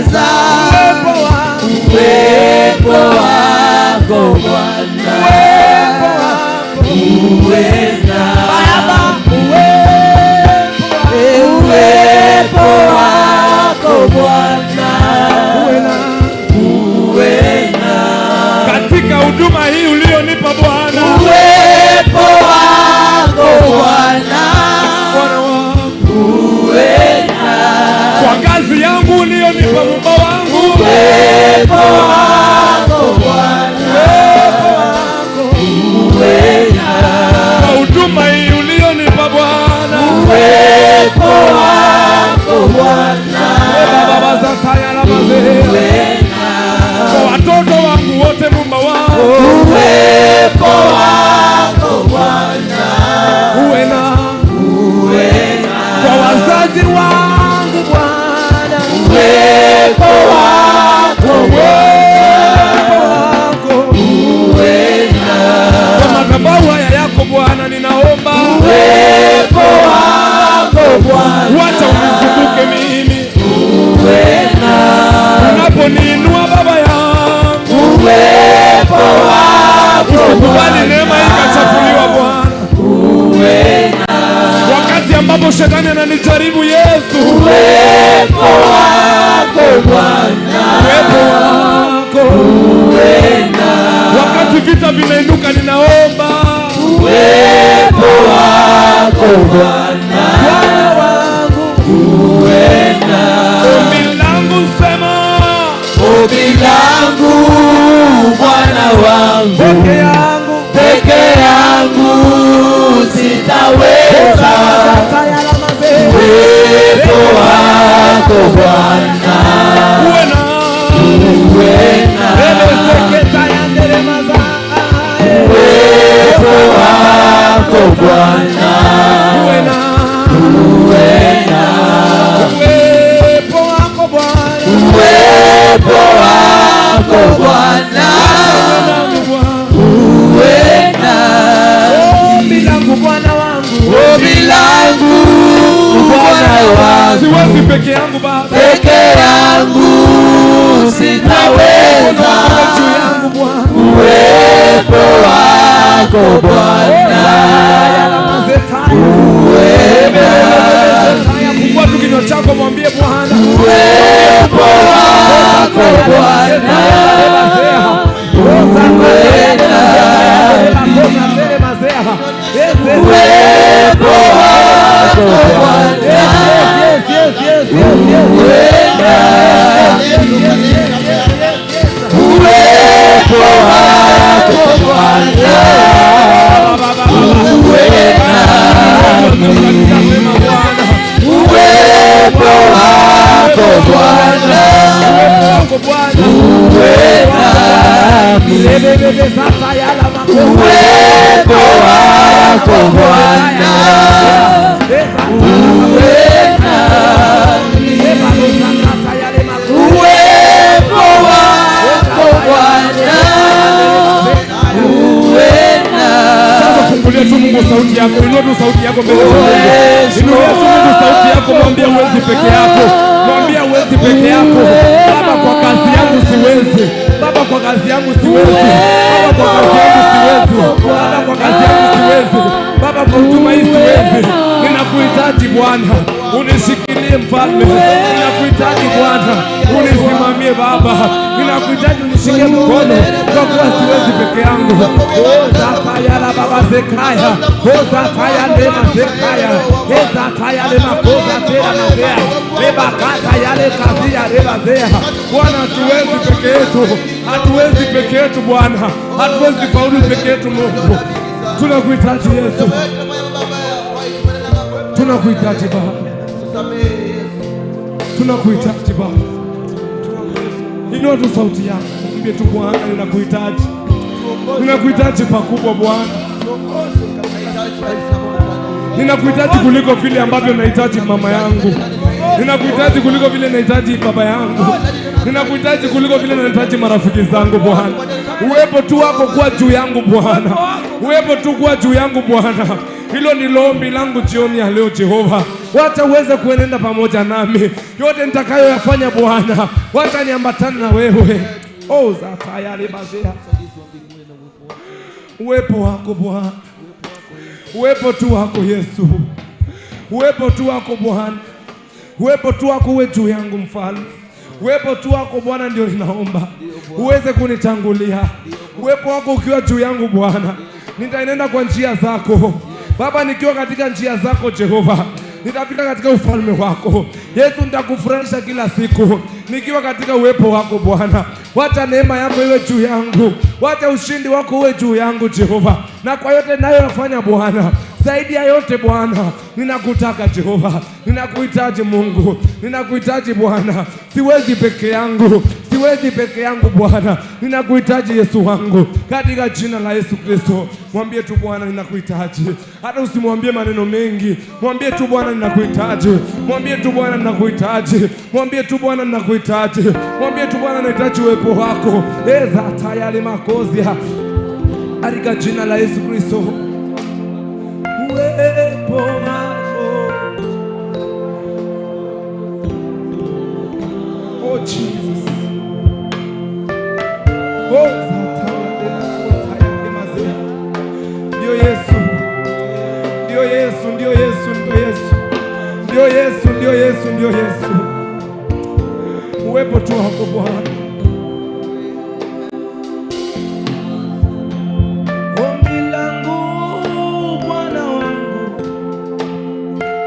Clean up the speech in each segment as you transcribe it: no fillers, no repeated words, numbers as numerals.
sitaweza. Uwepo wako Bwana, uwena uwepo wako Bwana, uwena katika huduma hii ulionipa Bwana. Uwepo wako Bwana, uwena kwa kazi yangu ulionipa Mungu wangu. Uwepo wako Bwana, uwena kwa huduma hii ulionipa Bwana. Uwepo wako Bwana, kwa watoto wangu wote Mungu wangu. Uwepo wako Bwana, uwena kwa wazazi wangu Bwana. Uwepo wako uwena kwa madhabahu haya yako Bwana ninaomba. Uwepo wako Bwana, wacha unizunguke mimi. Uwena unaponiinua Baba yangu. Uwepo wako usikubali neema ikachafuliwa Bwana. Uwena wakati ambapo shetani ananijaribu Yesu. Uwepo wako Bwana, uwepo wako uwena wakati vita vinainuka ninaomba. Uwepo wako Bwana, uwena ombi langu sema. ombi langu Bwana wangu, peke yangu sitaweza. Uwepo wako Bwana, uwena Uwepo wako Bwana, uwena uwepo wako Bwana, uwepo wako Bwana, uwena ombi langu Bwana wangu, ombi langu Bwana wangu, siwezi peke yangu Baba, peke yangu sitaweza. Uwepo wako Bwana, uwena fungua tu kinywa chako mwambie Bwana. Uwepo wako Bwana, uwena uwepo wako Bwana, uwena uwepo wako Bwana, uwena uwepo wako Bwana, uwena uwepo wako Bwana, uwena uwepo wako Bwana, uwena. Sasa fungulia tu Mungu sauti yako, inua tu sauti yako mbele za Mungu. Inua tu Mungu sauti yako, mwambie uwezi peke yako. Mwambie uwezi peke yako. Baba kwa kazi yangu siwezi. Baba kwa kazi yangu siwezi. Baba kwa kazi yangu siwezi. Baba kwa kazi yangu siwezi. Baba kwa huduma hii siwezi. Ninakuhitaji Bwana, unishikilie Mfalme. Ninakuhitaji Bwana, unisimamie Baba. Ninakuhitaji unishikie mkono kwa kuwa siwezi peke yangu. Zakaya la Baba Zekaya. Zakaya lema Zekaya. Zakaya lema koza tera mazea. Leba kata yale kazia leba zea. Bwana hatuwezi peke yetu. Hatuwezi peke yetu Bwana. Hatuwezi faulu peke yetu Mungu. Tunakuhitaji Yesu. Tunakuhitaji Baba. Tunakuhitaji Baba. Inua tu sauti yako. Mwambie tu Bwana ninakuhitaji. Ninakuhitaji pakubwa Bwana. Ninakuhitaji kuliko vile ambavyo nahitaji mama yangu. Ninakuhitaji kuliko vile nahitaji baba yangu. Ninakuhitaji kuliko vile nahitaji marafiki zangu Bwana. Uwepo tu wako kuwa juu yangu Bwana. Uwepo tu kuwa juu yangu Bwana. Hilo ndilo ombi langu jioni ya leo Jehova. Wacha uweze kuenenda pamoja nami. Yote nitakayoyafanya Bwana, wacha niambatane na wewe. Oh, zatayari bazia. Uwepo wako Bwana. Uwepo tu wako Yesu. Uwepo tu wako Bwana. Uwepo tu wako uwe juu yangu Mfalme. Uwepo tu wako Bwana ndio ninaomba. Uweze kunitangulia. Uwepo wako ukiwa juu yangu Bwana, nitaenenda kwa njia zako. Baba, nikiwa katika njia zako Jehova, nitafika katika ufalme wako. Yesu, nitakufurahisha kila siku nikiwa katika uwepo wako Bwana. Wacha neema yako iwe juu yangu. Wacha ushindi wako uwe juu yangu Jehova. Na kwa yote ninayoyafanya Bwana, zaidi ya yote Bwana, ninakutaka Jehova. Ninakuhitaji Mungu. Ninakuhitaji Bwana. Siwezi peke yangu. Siwezi peke yangu Bwana. Ninakuhitaji Yesu wangu. Katika jina la Yesu Kristo, mwambie tu Bwana ninakuhitaji. Hata usimwambie maneno mengi. Mwambie tu Bwana ninakuhitaji. Mwambie tu Bwana ninakuhitaji. Mwambie tu Bwana ninakuhitaji. Mwambie tu Bwana nahitaji uwepo wako. Eza tayari makozi. Katika jina la Yesu Kristo. Uwepo wako. Oh Jesus. Oh ndio Yesu. Ndio Yesu, ndio Yesu, ndio Yesu. Ndio Yesu, ndio Yesu, ndio Yesu. Uwepo tu wako Bwana.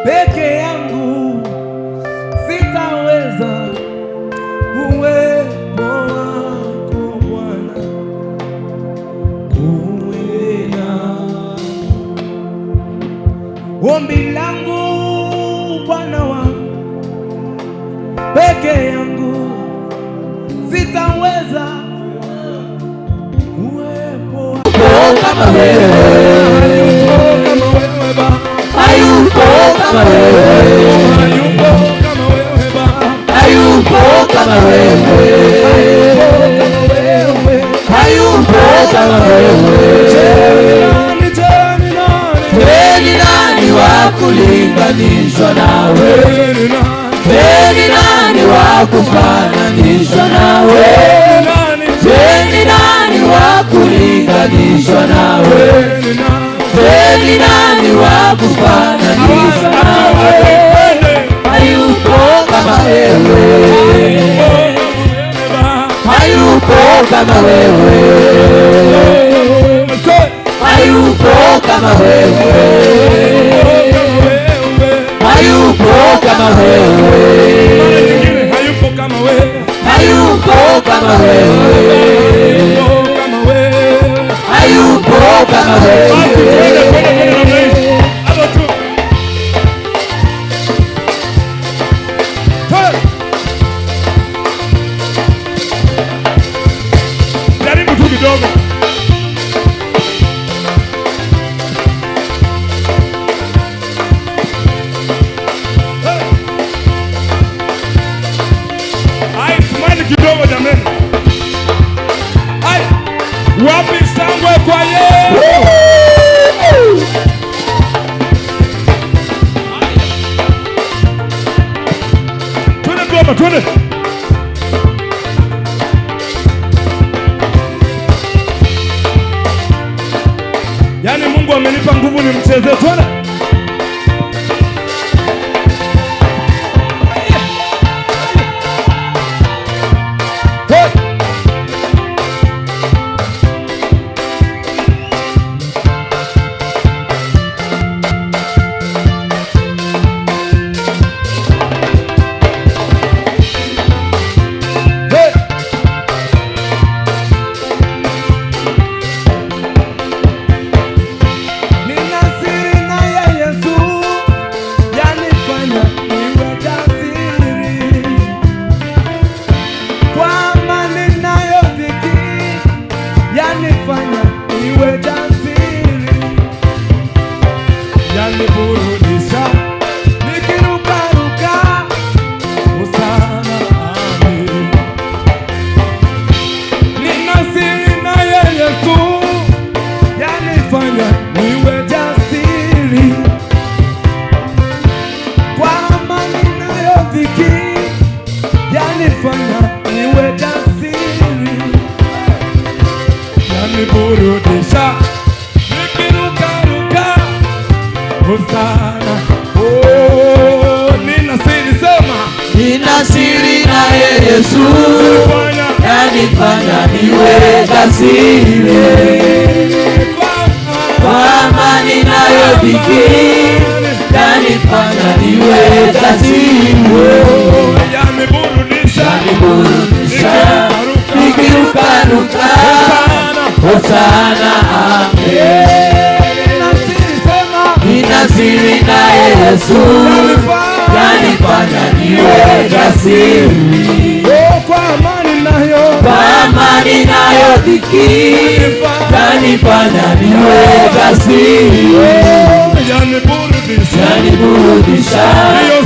Peke yangu sitaweza, uwepo wako Bwana uwe nami. Ombi langu Bwana wangu, peke yangu sitaweza, uwepo wako kama wewe. Hayupo kama wewe, hayupo kama wewe Baba, hayupo kama wewe, hayupo kama wewe. Ni nani wa kulinganishwa nawe? Ni nani wa kufananishwa nawe? Ni nani wa kulinganishwa nawe? Ni nani wa kufananishwa nawe? Hayupo kama wewe, hayupo kama wewe, hayupo kama wewe, hayupo kama wewe, hayupo kama wewe, hayupo kama wewe, hayupo kama wewe. Jaribu tu kidogo. Ai, smile kidogo jamani. Ai, wapi shangwe kwa Yesu? Twende baba, twende. Yaani Mungu amenipa nguvu nimchezee, twende. Nina siri na yeye niwe jasiri, yaniburudisha nikirukaruka Hosana. Oh, nina siri sema, nina siri naye Yesu, yanifanya niwe jasiri. Kwa amani nayo dhiki, yanifanya niwe jasiri. Yaniburudisha nikirukaruka Hosana. Nina siri naye Yesu, yanifanya niwe jasiri. Kwa amani nayo dhiki, yanifanya niwe jasiri. Yaniburudisha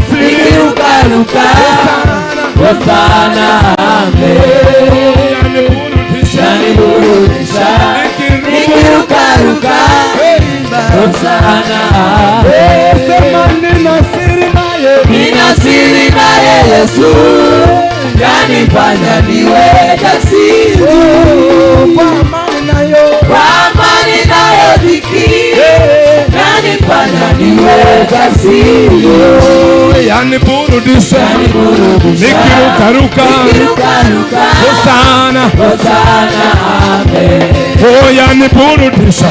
nikirukaruka Hosana. Yaniburudisha nikirukaruka Hosana. Nina siri naye Yesu, yanifanya niwe jasiri. Kwa amani nayo dhiki, yanifanya niwe jasiri. Yaniburudisha nikirukaruka Hosana. Oh, yaniburudisha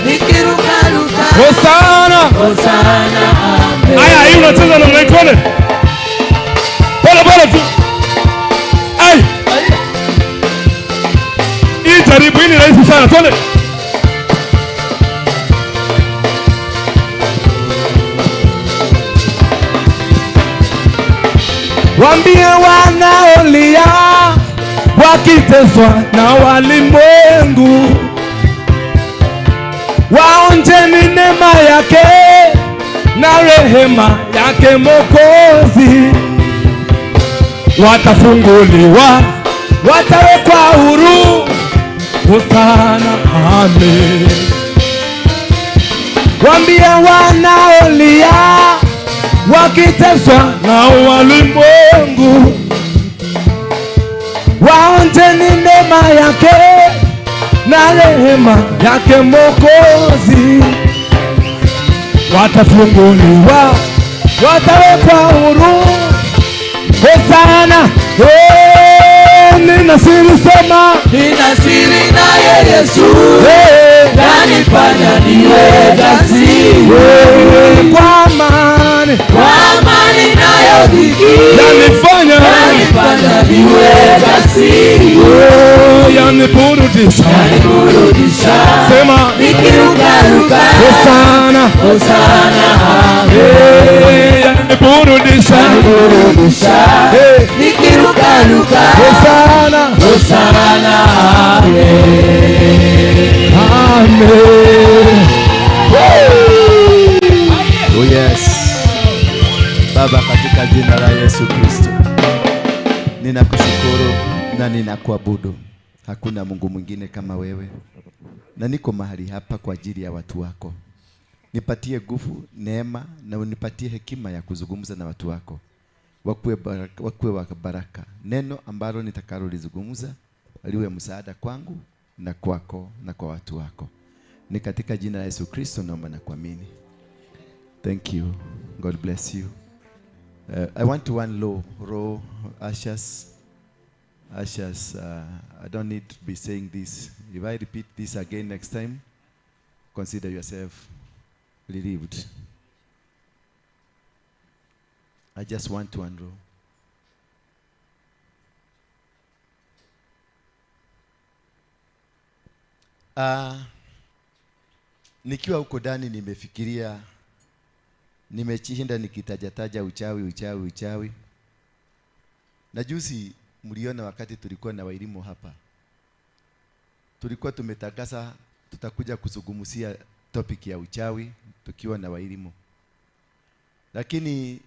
nikirukaruka Hosana. Aya, hii unacheza na mnaitone pole pole tu. Ai, hii jaribu, hii ni rahisi sana. Twende. Waambie wanaolia wakiteswa na walimwengu, waonjeni neema yake na rehema yake Mwokozi. Watafunguliwa, watawekwa huru. Hosana, amen. Waambie wanaolia wakiteswa na walimwengu, waonjeni neema yake na rehema yake Mwokozi. Watafunguliwa, watawekwa huru. Hosana. Nina siri sema, nina siri naye Yesu, yanifanya niwe jasiri. Kwa amani nayo dhiki, yanifanya niwe jasiri. Yaniburudisha sema, nikirukaruka Hosana. Yaniburudisha nikirukaruka Hosana. Amen. Oh yes. Baba, katika jina la Yesu Kristo, ninakushukuru na ninakuabudu. Hakuna Mungu mwingine kama wewe, na niko mahali hapa kwa ajili ya watu wako. Nipatie nguvu, neema, na unipatie hekima ya kuzungumza na watu wako. Wakuwe wa baraka. Neno ambalo nitakalolizungumza liwe msaada kwangu na kwako na kwa watu wako. Ni katika jina la Yesu Kristo naomba na kuamini. Thank you. God bless you. I want to one row ushers. I don't need to be saying this. If I repeat this again next time, consider yourself relieved. I just want to one row. Nikiwa huko ndani nimefikiria, nimechinda nikitajataja uchawi. Na juzi mliona wakati tulikuwa na waelimu hapa, tulikuwa tumetangaza tutakuja kuzungumzia topic ya uchawi tukiwa na waelimu. Lakini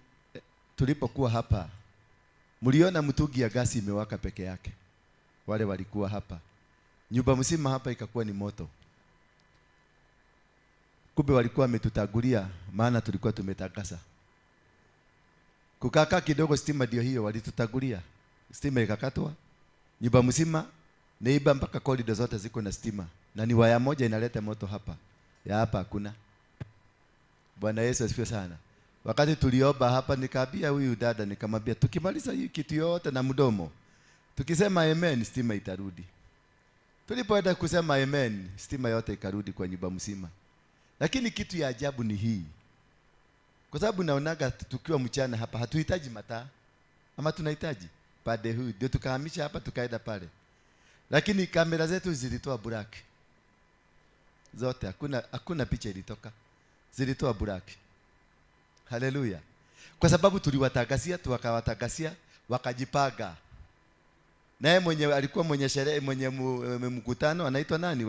tulipokuwa hapa, mliona mtungi ya gasi imewaka peke yake. Wale walikuwa hapa, nyumba mzima hapa ikakuwa ni moto. Kumbe walikuwa wametutangulia, maana tulikuwa tumetangaza. Kukaka kidogo stima ndio hiyo walitutagulia. Stima ikakatwa. Nyumba mzima neiba mpaka corridor zote ziko na stima. Na ni waya moja inaleta moto hapa. Ya hapa hakuna. Bwana Yesu asifiwe sana. Wakati tuliomba hapa nikaambia huyu dada nikamwambia tukimaliza hii kitu yote na mdomo tukisema amen stima itarudi. Tulipoenda kusema amen stima yote ikarudi kwa nyumba mzima. Lakini kitu ya ajabu ni hii. Kwa sababu naonaga tukiwa mchana hapa hatuhitaji mataa ama tunahitaji pande huu ndio tukahamisha hapa tukaenda pale. Lakini kamera zetu zilitoa black. Zote hakuna picha ilitoka. Zilitoa black. Haleluya. Kwa sababu tuliwatangazia tukawatangazia wakajipanga. Naye mwenye alikuwa mwenye sherehe mwenye mkutano anaitwa nani?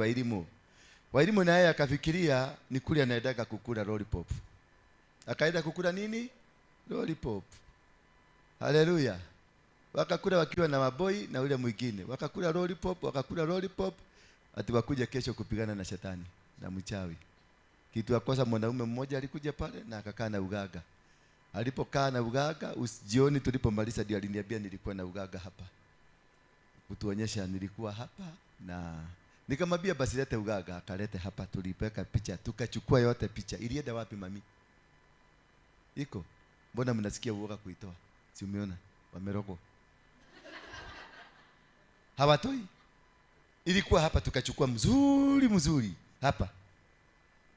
Wairimu naye akafikiria ni kule anaendaga kukula lollipop. Akaenda kukula nini? Lollipop. Haleluya. Wakakula wakiwa na maboi na ule mwingine. Wakakula lollipop ati wakuja kesho kupigana na shetani na mchawi. Kitu akosa mwanaume mmoja alikuja pale na akakaa na ugaga. Alipokaa na ugaga, jioni tulipomaliza ndio aliniambia nilikuwa na ugaga hapa. Kutuonyesha nilikuwa hapa na nikamwambia basi lete ugaga, akalete hapa tulipeka picha, tukachukua yote picha. Ilienda wapi mami? Iko. Mbona mnasikia uoga kuitoa? Si umeona? Wamerogwa. Hawatoi. Ilikuwa hapa tukachukua mzuri hapa.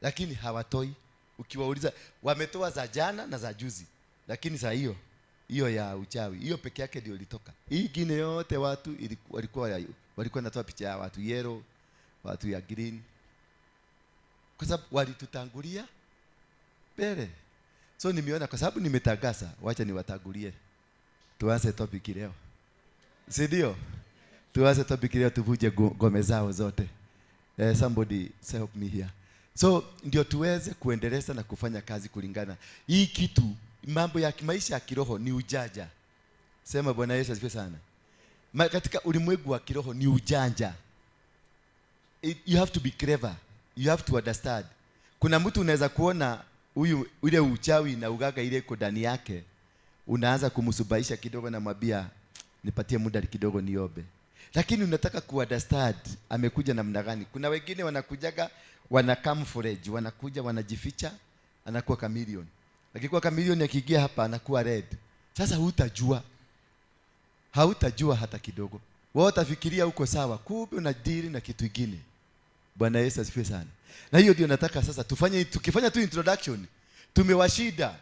Lakini hawatoi. Ukiwauliza wametoa za jana na za juzi. Lakini za hiyo ya uchawi, hiyo peke yake ndio ilitoka. Hii nyingine yote watu walikuwa natoa picha ya watu yellow, watu ya green. Kwa sababu walitutangulia mbele. So nimeona kwa sababu nimetangaza, wacha niwatangulie. Tuanze topic leo. Si ndio? Tuanze topic leo tuvuje ngome zao zote. Somebody help me here. So ndio tuweze kuendeleza na kufanya kazi kulingana. Hii kitu mambo ya maisha ya kiroho ni ujanja. Sema Bwana Yesu asifiwe sana. Katika ulimwengu wa kiroho ni ujanja. You have to be clever. You have to understand. Kuna mtu unaweza kuona huyu ule uchawi na ugaga ile iko ndani yake, unaanza kumsubaisha kidogo na mwambia nipatie muda kidogo niombe. Lakini unataka kuunderstand amekuja namna gani. Kuna wengine wanakujaga wana camouflage, wanakuja wanajificha, anakuwa chameleon. Akikuwa chameleon akiingia hapa anakuwa red. Sasa hautajua hata kidogo. Wewe utafikiria uko sawa, kumbe unadili na kitu kingine. Bwana Yesu asifiwe sana. Na hiyo ndio nataka sasa tukifanya tu introduction. Tumewashida.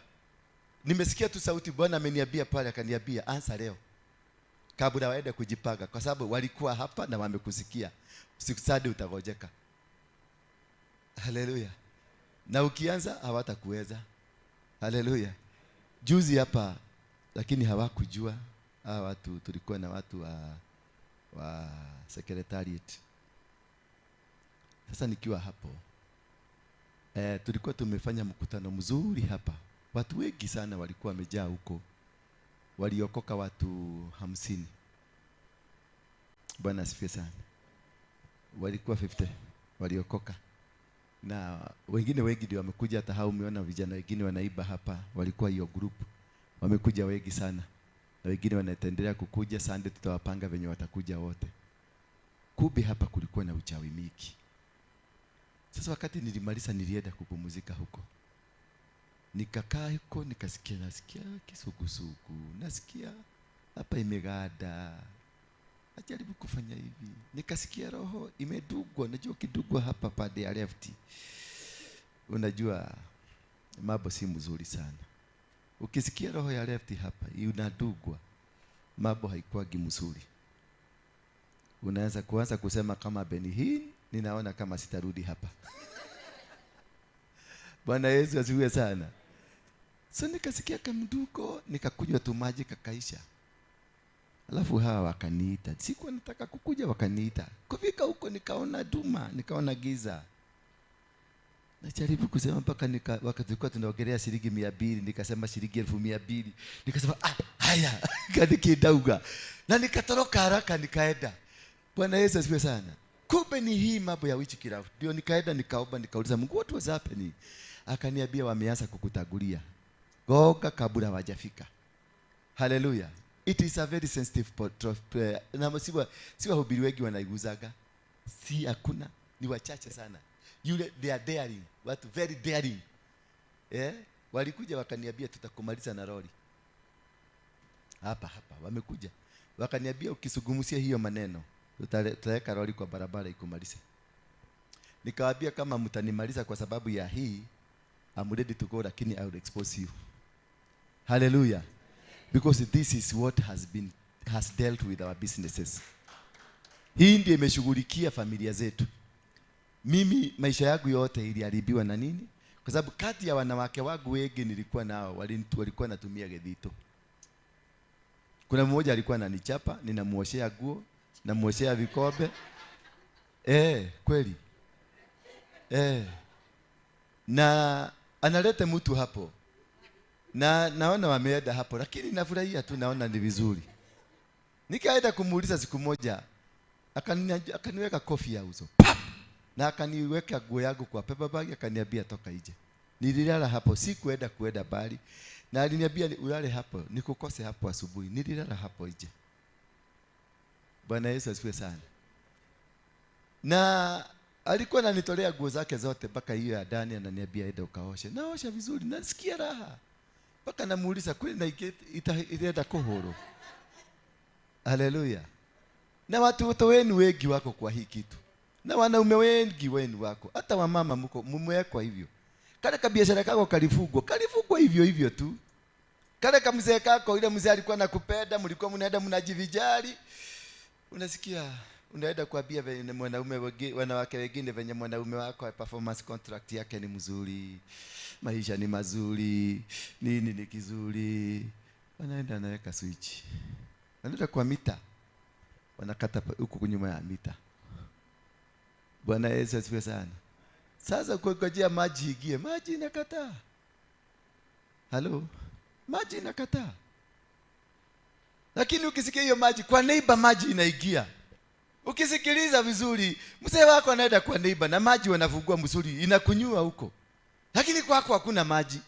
Nimesikia tu sauti Bwana ameniambia pale akaniambia anza leo. Kabla waende kujipanga kwa sababu walikuwa hapa na wamekusikia. Sikusadi utagojeka. Haleluya. Na ukianza hawatakuweza. Haleluya. Juzi hapa lakini hawakujua watu tulikuwa na watu wa secretariat. Sasa nikiwa hapo tulikuwa tumefanya mkutano mzuri hapa. Watu wengi sana walikuwa wamejaa huko. Waliokoka watu 50. Bwana asifiwe sana. Walikuwa 50 waliokoka. Na wengine wengi ndio wamekuja, hata hao umeona vijana wengine wanaiba hapa, walikuwa hiyo group. Wamekuja wengi sana. Na wengine wanaendelea kukuja. Sunday tutawapanga venye watakuja wote. Kumbe hapa kulikuwa na uchawi mingi. Sasa wakati nilimaliza nilienda kupumzika huko. Nikakaa huko nasikia kisukusuku. Nasikia hapa imegada. Najaribu kufanya hivi. Nikasikia roho imedugwa. Najua kidugwa hapa pande ya left. Unajua mambo si mzuri sana. Ukisikia roho ya left hapa inadugwa, mambo haikuagi mzuri. Unaweza kuanza kusema kama Benihin, ninaona kama sitarudi hapa. Bwana Yesu asifiwe sana. So nikasikia kamduko, nikakunywa tu maji kakaisha. Alafu hawa wakaniita. Sikuwa nataka kukuja, wakaniita. Kufika huko nikaona duma, nikaona giza. Najaribu kusema mpaka wakati tulikuwa tunaongelea shilingi 200, nikasema shilingi 1200. Nikasema haya, nikidauga. Na nikatoroka haraka nikaenda. Bwana Yesu asifiwe sana. Kumbe ni hii mambo ya witchcraft. Ndio nikaenda nikaomba, nikauliza Mungu what was happening? Akaniambia wameanza kukutagulia. Goga kabla hawajafika. Hallelujah. It is a very sensitive prayer. Na si wahubiri wengi wanaiguzaga. Si hakuna, ni wachache sana. They are daring, watu very daring. Walikuja wakaniambia tutakumaliza na lori. Hapa wamekuja. Wakaniambia ukisugumusia hiyo maneno, tutaweka lori kwa barabara ikumalize. Nikawaambia kama mtanimaliza kwa sababu ya hii, I'm ready to go, lakini I will expose you. Hallelujah. Because this is what has dealt with our businesses. Hii ndiyo imeshughulikia familia zetu. Mimi maisha yangu yote iliharibiwa na nini? Kwa sababu kati ya wanawake wangu wengi nilikuwa nao walikuwa natumia gedhito. Kuna mmoja alikuwa ananichapa, ninamuoshea nguo, namuoshea vikombe. Kweli. Na analeta mtu hapo. Na naona wameenda hapo, lakini nafurahia tu, naona ni vizuri. Nikaenda kumuuliza siku moja, akaniweka kofi ya uso. Pap! Na akaniweka nguo yangu kwa paper bag, akaniambia toka nje. Nililala hapo, sikuenda bali. Na aliniambia ulale hapo, nikukose hapo asubuhi. Nililala hapo nje. Bwana Yesu asifiwe sana. Na alikuwa ananitolea nguo zake zote mpaka hiyo ya ndani, ananiambia enda ukaoshe. Naosha vizuri, nasikia raha. Mpaka namuuliza kweli na itaenda kuhoro. Haleluya. Na watu wenu wengi wako kwa hii kitu. Na wanaume wengi wenu wako. Hata wamama mmewekwa hivyo. Kale kabiashara kako kalifugwa hivyo tu. Kale kamzee kako, ile mzee alikuwa anakupenda, mlikuwa mnaenda mnajivijali. Unasikia unaenda kuambia wanawake wengine venye mwanaume wako performance contract yake ni mzuri, maisha ni mazuri, nini ni kizuri. Wanaenda naweka switch. Wanaenda kwa mita. Wanakata huko nyuma ya mita. Bwana Yesu asifiwe sana. Sasa kungojea maji igie, maji inakataa. Halo? Maji inakataa. Lakini ukisikia hiyo maji kwa neighbor, maji inaigia. Ukisikiliza vizuri, mzee wako anaenda kwa neighbor na maji wanafungua mzuri, inakunyua huko. Lakini kwako hakuna maji.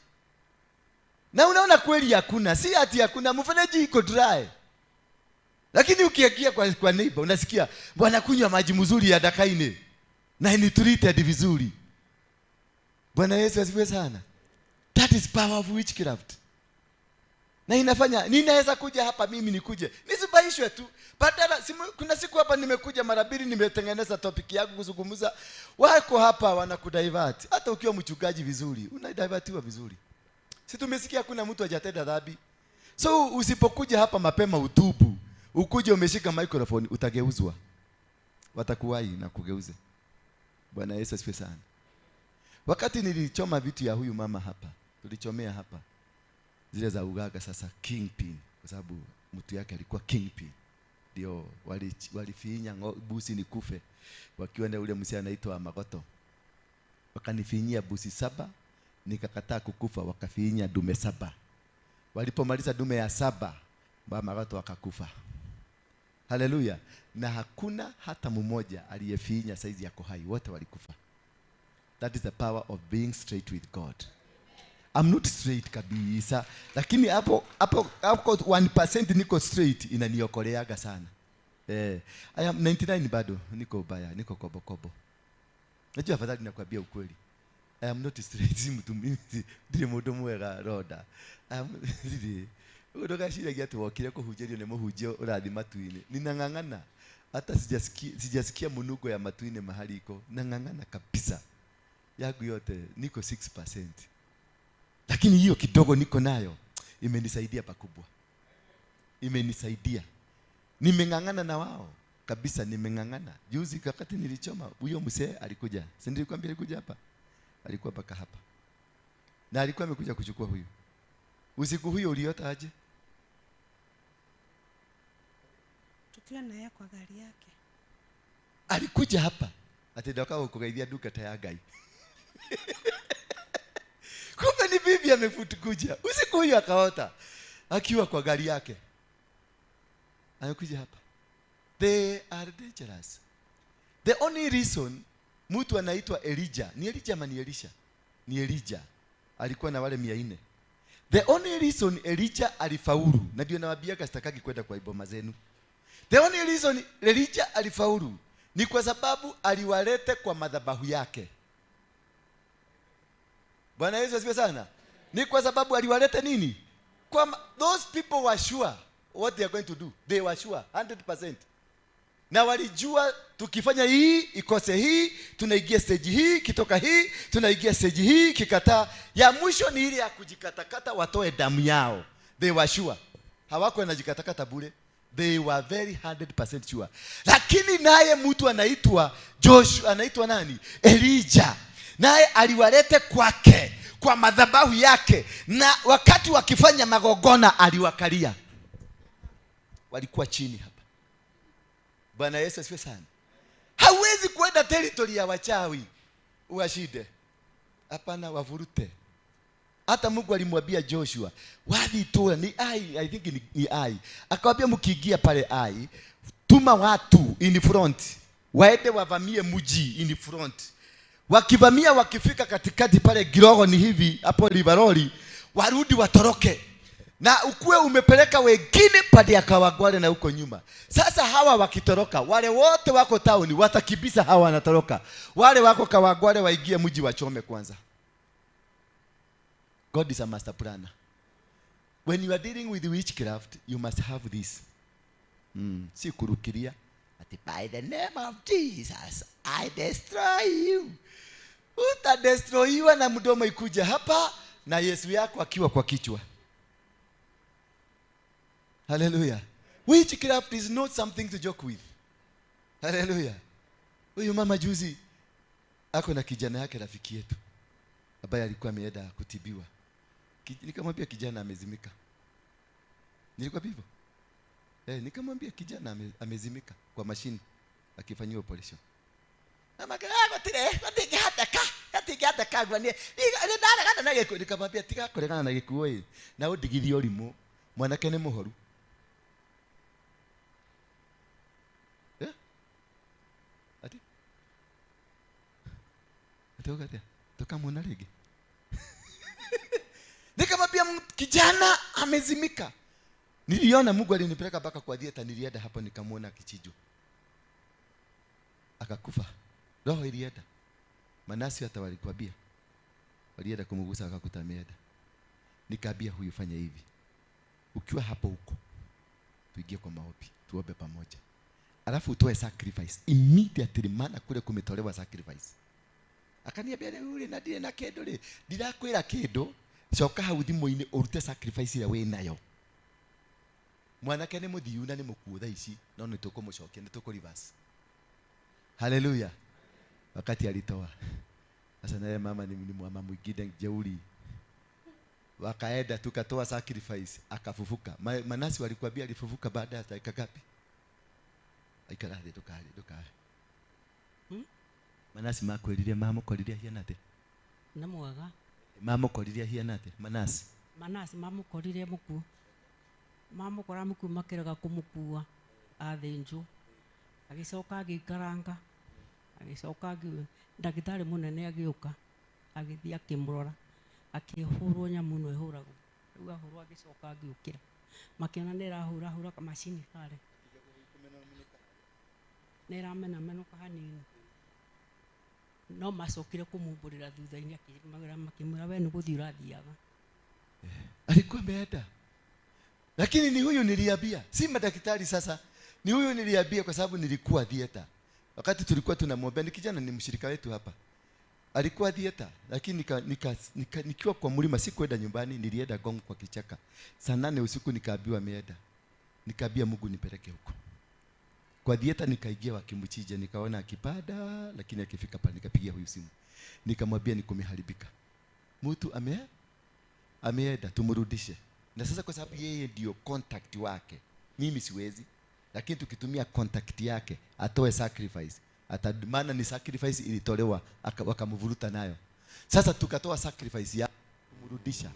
Na unaona kweli hakuna, si ati hakuna, mfereji iko dry. Lakini ukiingia kwa neighbor unasikia bwana kunywa maji mzuri ya dakika 4 na ni treated vizuri. Bwana Yesu asifiwe sana. That is power of witchcraft. Na inafanya ninaweza kuja hapa mimi nikuje nisibaishwe tu. Badala kuna siku hapa nimekuja mara 2, nimetengeneza topic yangu kuzungumza. Wako hapa wanakudivert. Hata ukiwa mchungaji vizuri, unadivertiwa vizuri. Si tumesikia kuna mtu hajatenda dhambi. So usipokuja hapa mapema utubu, ukuje umeshika microphone, utageuzwa. Watakuwai na kugeuze. Bwana Yesu asifiwe sana. Wakati nilichoma vitu ya huyu mama hapa, tulichomea hapa zile za ugaga, sasa kingpin, kwa sababu mtu yake alikuwa kingpin. Ndio walifinya busi ni kufe, wakiwa na ule msia anaitwa Magoto. Wakanifinyia busi 7, nikakataa kukufa, wakafinya dume 7. Walipomaliza dume ya 7, Magoto wakakufa. Haleluya. Na hakuna hata mmoja aliyefinya saizi yako hai, wote walikufa. That is the power of being straight with God. I'm not straight kabisa, lakini hapo 1% niko straight, inaniokoleaga sana. I am 99 bado niko baya, niko kobo. Najua afadhali nakwambia ukweli. I am not straight, si mtu mimi ndiye mudomo wa roda. Udoga shida giatu wakire ko hujerio ne muhujio urathi matuine. Ninangangana hata sijasikia munugo ya matuine mahali iko. Nangangana kabisa. Yangu yote niko 6%. Lakini hiyo kidogo niko nayo imenisaidia pakubwa. Imenisaidia. Nimengangana na wao kabisa, nimengangana. Juzi wakati nilichoma, huyo mzee alikuja. Si nilikwambia alikuja hapa? Alikuwa paka hapa. Na alikuwa amekuja kuchukua huyu. Usiku huyo uliota aje? Tukiwa naye kwa gari yake. Alikuja hapa. Atendaka ukugaidia duka tayagai. Kumbe ni bibi amefutukuja. Usiku huyo akaota akiwa kwa gari yake. Anakuja hapa. They are dangerous. The only reason mtu anaitwa Elijah, ni Elijah ama ni Elisha? Ni Elijah. Alikuwa na wale 400. The only reason Elijah alifaulu, na ndio nawaambia sitakaki kwenda kwa iboma zenu. The only reason Elijah alifaulu ni kwa sababu aliwalete kwa madhabahu yake. Bwana Yesu asifiwe sana. Ni kwa sababu aliwalete nini? Those people were sure what they are going to do. They were sure 100%. Na walijua tukifanya hii ikose hii, tunaingia stage hii, kitoka hii, tunaingia stage hii, kikataa. Ya mwisho ni ile ya kujikatakata watoe damu yao. They were sure. Hawako wanajikatakata bure. They were very 100% sure. Lakini naye mtu anaitwa Joshua, anaitwa nani? Elijah. Naye aliwalete kwake, kwa madhabahu yake, na wakati wakifanya magogona aliwakalia. Walikuwa chini hapa. Bwana Yesu asifiwe sana. Hawezi kwenda territory ya wachawi uashide. Hapana, wavurute. Hata Mungu alimwambia Joshua, wapi tu ni I think ni I. Akamwambia mkiingia pale I, tuma watu in front. Waende wavamie mji in front. Wakivamia wakifika katikati pale Girogo ni hivi hapo Livaroli, warudi watoroke. Na ukuwe umepeleka wengine pale akawagwale na huko nyuma. Sasa hawa wakitoroka, wale wote wako town watakibisa, hawa wanatoroka. Wale wako kawagwale waingie mji wachome kwanza. God is a master planner. When you are dealing with witchcraft, you must have this. Si kurukiria ati by the name of Jesus I destroy you. Utadestroyiwa na mdomo ikuja hapa na Yesu yako akiwa kwa kichwa. Hallelujah. Witchcraft is not something to joke with. Hallelujah. Huyu mama juzi ako na kijana yake rafiki yetu ambaye alikuwa ameenda kutibiwa. Nikamwambia kijana amezimika. Nilikuwa hivyo. Nikamwambia kijana amezimika kwa mashine akifanywa operation. Mama hata gwani. Nikamwambia tika korekana na gikuo hii. Na udigithio limo. Mwanake ni muhoru. Ati toka mwana lege. Nikamwambia kijana amezimika. Niliona Mungu alinipeleka mpaka kwa dieta, nilienda hapo nikamwona kichiju. Akakufa. Roho ilienda. Manasi hata walikwambia. Walienda kumugusa akakuta ameenda. Nikaambia huyu fanya hivi. Ukiwa hapo huko, tuingie kwa maombi, tuombe pamoja. Alafu utoe sacrifice immediately, maana kule kumetolewa sacrifice. Akaniambia yule na ndire na kendo ri, ndirakwira kendo, coka hau thimo-ini urute sacrifice ya we nayo. Mwanake ni muthiu na ni mukuo tha ici, no ni tukumucokia, ni tukureverse. Hallelujah. Wakati alitoa. Sasa naye mama ni mama mwingine jeuri. Wakaenda tukatoa sacrifice, akafufuka. Manasi walikwambia alifufuka baada ya dakika ngapi? Aikarade dokale. Manasi makwelirie mama koliria hiana ate. Namwaga. Mama koliria hiana ate. Manasi mama kolirie muku. Mama kora muku makeraga kumukua athinju. Agicoka agikaranga. Agicoka ndagitari munene agiuka. Agithia kimurora. Akihurwo nyamu no ihuragwo. Riu ahurwo agicoka agiukira. Makiona nirahura kamacini kare. Niramena menuka hanini. No macokire kumumburira thutha-ini akimwira we nuguthi urathiaga. Alikuwa ameenda. Lakini ni huyu niliambia, si madaktari sasa. Ni huyu niliambia kwa sababu nilikuwa theater. Wakati tulikuwa tunamwombea, ni kijana ni mshirika wetu hapa. Alikuwa theater, lakini nikiwa kwa mlima sikwenda nyumbani, nilienda Gong kwa kichaka. Saa 8 usiku nikaambiwa ameenda. Nikaambia Mungu nipeleke huko. Kwa theater nikaingia wakimchija, nikaona akipada, lakini akifika pale nikapigia huyu simu. Nikamwambia nikumeharibika. Mtu ameenda, tumrudishe. Na sasa kwa sababu yeye ndio contact wake, mimi siwezi, lakini tukitumia contact yake atoe sacrifice. Maana ni sacrifice ilitolewa wakamvuruta nayo. Sasa tukatoa sacrifice ya kumrudisha.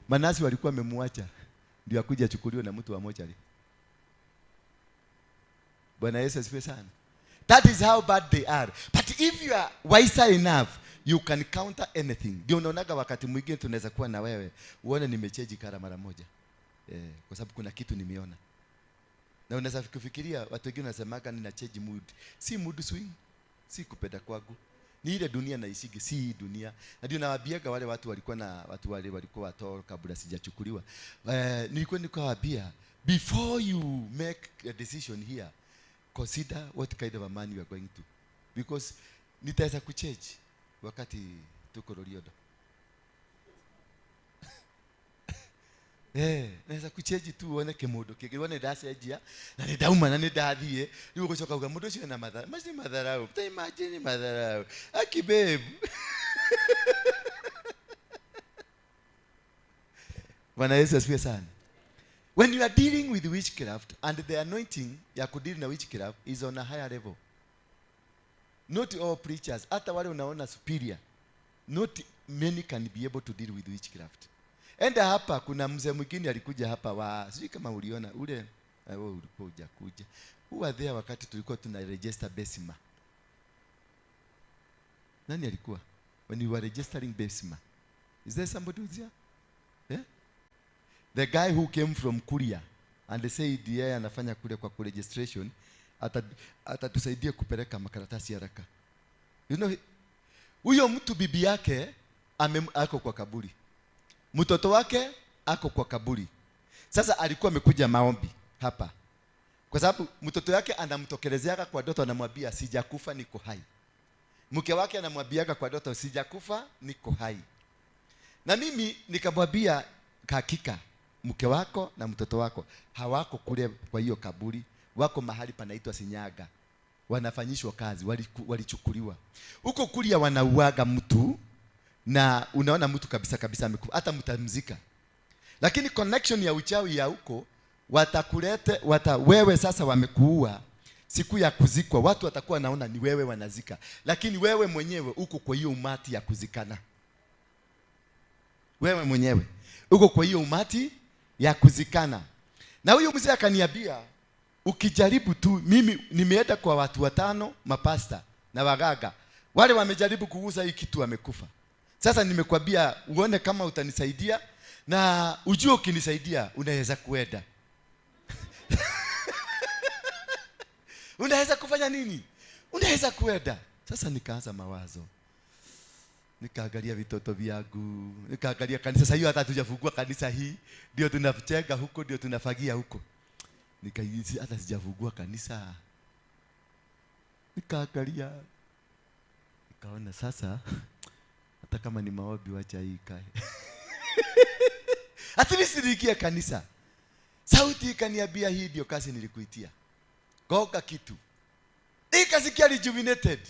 Manasi walikuwa wamemwacha ndio akuja achukuliwe na mtu wa mochari. Bwana Yesu asifiwe sana. That is how bad they are. But if you are wiser enough, you can counter anything. Ndio unaonaga wakati mwingine tunaweza kuwa na wewe uone nimecheji kara mara moja. Kwa sababu kuna kitu nimeona. Na unaweza kufikiria watu wengine wanasemaga nina change mood. Si mood swing. Si kupenda kwangu. Ni ile dunia naishige, si hii dunia. Na ndio nawaambiaga wale watu walikuwa watoto kabla sijachukuliwa. Nilikuwa nikawaambia, before you make a decision here, consider what kind of a man you are going to. Because nitaweza kuchange wakati tuko Loliodo. Naweza kuchange tu uone kemodo kione ndasejia na ndauma na ndathie riu gucoka uga mundu cio na madhara maci madharau ta imagine madharau aki babe. Bwana Yesu asifiwe sana. When you are dealing with witchcraft and the anointing ya kudeal na witchcraft is on a higher level. Not all preachers, hata wale unaona superior, not many can be able to deal with witchcraft. Enda hapa kuna mzee mwingine alikuja hapa sijui kama uliona ule wewe ulikuwa hujakuja. Huwa there wakati tulikuwa tuna register Besima. Nani alikuwa? When you were registering Besima. Is there somebody who's here? Yeah? The guy who came from Kuria and they said yeye anafanya kule kwa registration atatusaidia kupeleka makaratasi haraka. You know, huyo mtu bibi yake ako kwa kaburi. Mtoto wake ako kwa kaburi. Sasa alikuwa amekuja maombi hapa. Kwa sababu mtoto wake anamtokelezea kwa ndoto, anamwambia sijakufa niko hai. Mke wake anamwambia kwa ndoto sijakufa niko hai. Na mimi nikamwambia hakika mke wako na mtoto wako hawako kule kwa hiyo kaburi, wako mahali panaitwa Sinyaga. Wanafanyishwa kazi, walichukuliwa. Huko Kuria wanauaga mtu na unaona mtu kabisa amekufa, hata mtamzika. Lakini connection ya uchawi ya huko wewe sasa wamekuua, siku ya kuzikwa watu watakuwa naona ni wewe wanazika, lakini wewe mwenyewe uko kwa hiyo umati ya kuzikana. Wewe mwenyewe uko kwa hiyo umati ya kuzikana. Na huyo mzee akaniambia ukijaribu tu, mimi nimeenda kwa watu 5 mapasta na wagaga, wale wamejaribu kuuza hii kitu wamekufa. Sasa nimekwambia uone kama utanisaidia, na ujue ukinisaidia unaweza kuenda. Unaweza kufanya nini? Unaweza kuenda. Sasa nikaanza mawazo. Nikaangalia vitoto vyangu, nikaangalia kanisa. Sasa hiyo hata tujafungua kanisa hii, ndio tunachenga huko, ndio tunafagia huko. Nikaisi hata sijafungua kanisa. Nikaangalia, nikaona sasa hata kama ni maombi wacha hii kae. At least nilikia kanisa. Sauti ikaniambia hii ndio kazi nilikuitia. Goga kitu. Nikasikia rejuvenated.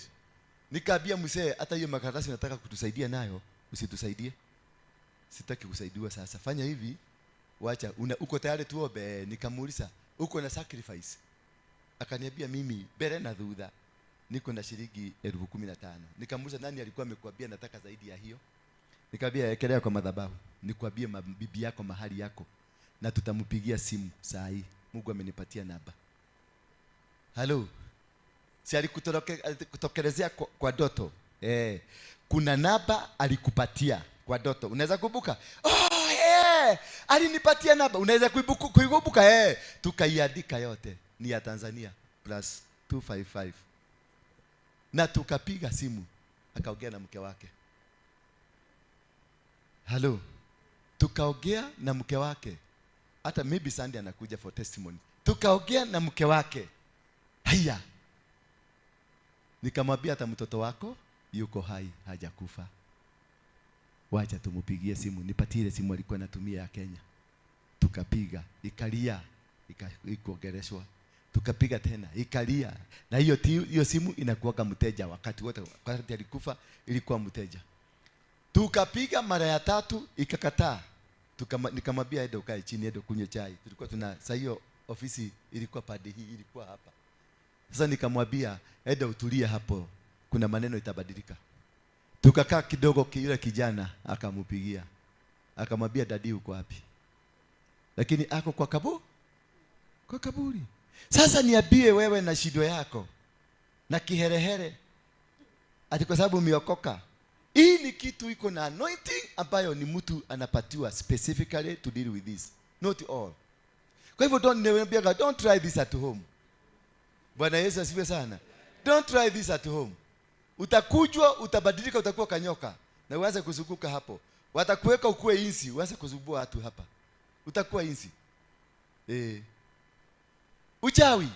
Nikaambia mzee hata hiyo makaratasi nataka kutusaidia nayo, usitusaidie. Sitaki kusaidiwa sasa. Fanya hivi, wacha uko tayari tuombe. Nikamuuliza, uko na sacrifice? Akaniambia mimi bere na dhudha niko na shilingi 15,000. Nikamuuliza nani alikuwa amekuambia nataka zaidi ya hiyo? Nikamwambia ekelea kwa madhabahu. Nikwambie bibi yako mahali yako na tutampigia simu saa hii. Mungu amenipatia namba. Hello. Si alikutokelezea kwa ndoto. Kuna namba alikupatia kwa ndoto. Unaweza kukumbuka? Alinipatia namba. Unaweza kuikumbuka? Tukaiandika yote. Ni ya Tanzania plus 255. Na tukapiga simu. Akaongea na mke wake. Hello. Tukaongea na mke wake. Hata maybe Sunday anakuja for testimony. Tukaongea na mke wake. Haya. Nikamwambia hata mtoto wako yuko hai, hajakufa. Wacha tumupigie simu. Nipatie ile simu alikuwa anatumia ya Kenya. Tukapiga, ikalia, ikaongeleshwa. Tukapiga tena, ikalia. Na hiyo simu inakuwa mteja wakati wote. Wakati alikufa ilikuwa mteja. Tukapiga mara ya 3 ikakataa. Nikamwambia ende ukae chini, ende kunywe chai. Tulikuwa sasa hiyo ofisi ilikuwa pande hii, ilikuwa hapa. Sasa nikamwambia ende utulie hapo, kuna maneno itabadilika. Tukakaa kidogo, yule kijana akamupigia. Akamwambia dadi uko wapi? Lakini ako kwa kaburi. Sasa niambie wewe na shido yako na kiherehere ati kwa sababu umeokoka Hii ni kitu iko na anointing ambayo ni mtu anapatiwa specifically to deal with this. Not all. Kwa hivyo don't try this at home. Bwana Yesu asifiwe sana. Don't try this at home. Utakujwa, utabadilika, utakuwa kanyoka na uanze kuzunguka hapo. Watakuweka ukue inzi, uanze kuzubua watu hapa. Utakuwa inzi. Uchawi.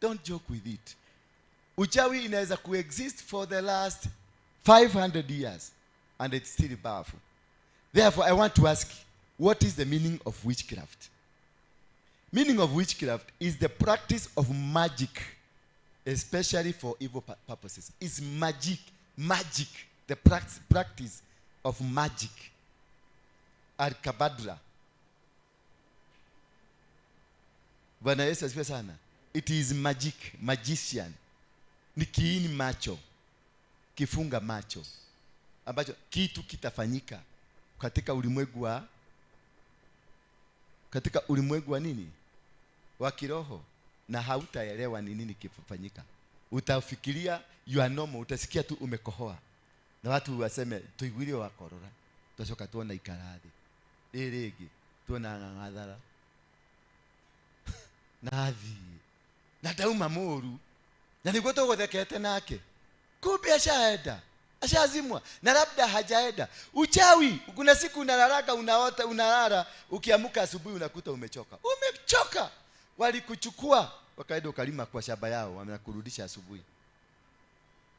Don't joke with it. Uchawi inaweza coexist for the last 500 years and it's still powerful. Therefore, I want to ask, what is the meaning of witchcraft? Meaning of witchcraft is the practice of magic, especially for evil purposes. It's magic. Magic. The practice of magic. Al-Kabadra. Bwana Yesu asifiwe sana. It is magic. Magician. Ni kiini macho. Kifunga macho. Ambacho kitu kitafanyika katika ulimwengu wa nini? Wa kiroho, na hautaelewa ni nini kifanyika. Utafikiria you are normal, utasikia tu umekohoa. Na watu waseme tuigwire wakorora. Tutashoka tuona ikarathi. Rege tuona ngadhara. Nathi. Na dauma moru. Na niguo tugothekete nake. Kumbe ashaenda. Ashazimwa na labda hajaenda. Uchawi, kuna siku unalalaga, unaota, unalala, ukiamka asubuhi unakuta umechoka. Umechoka. Walikuchukua wakaenda ukalima kwa shamba yao, wanakurudisha asubuhi.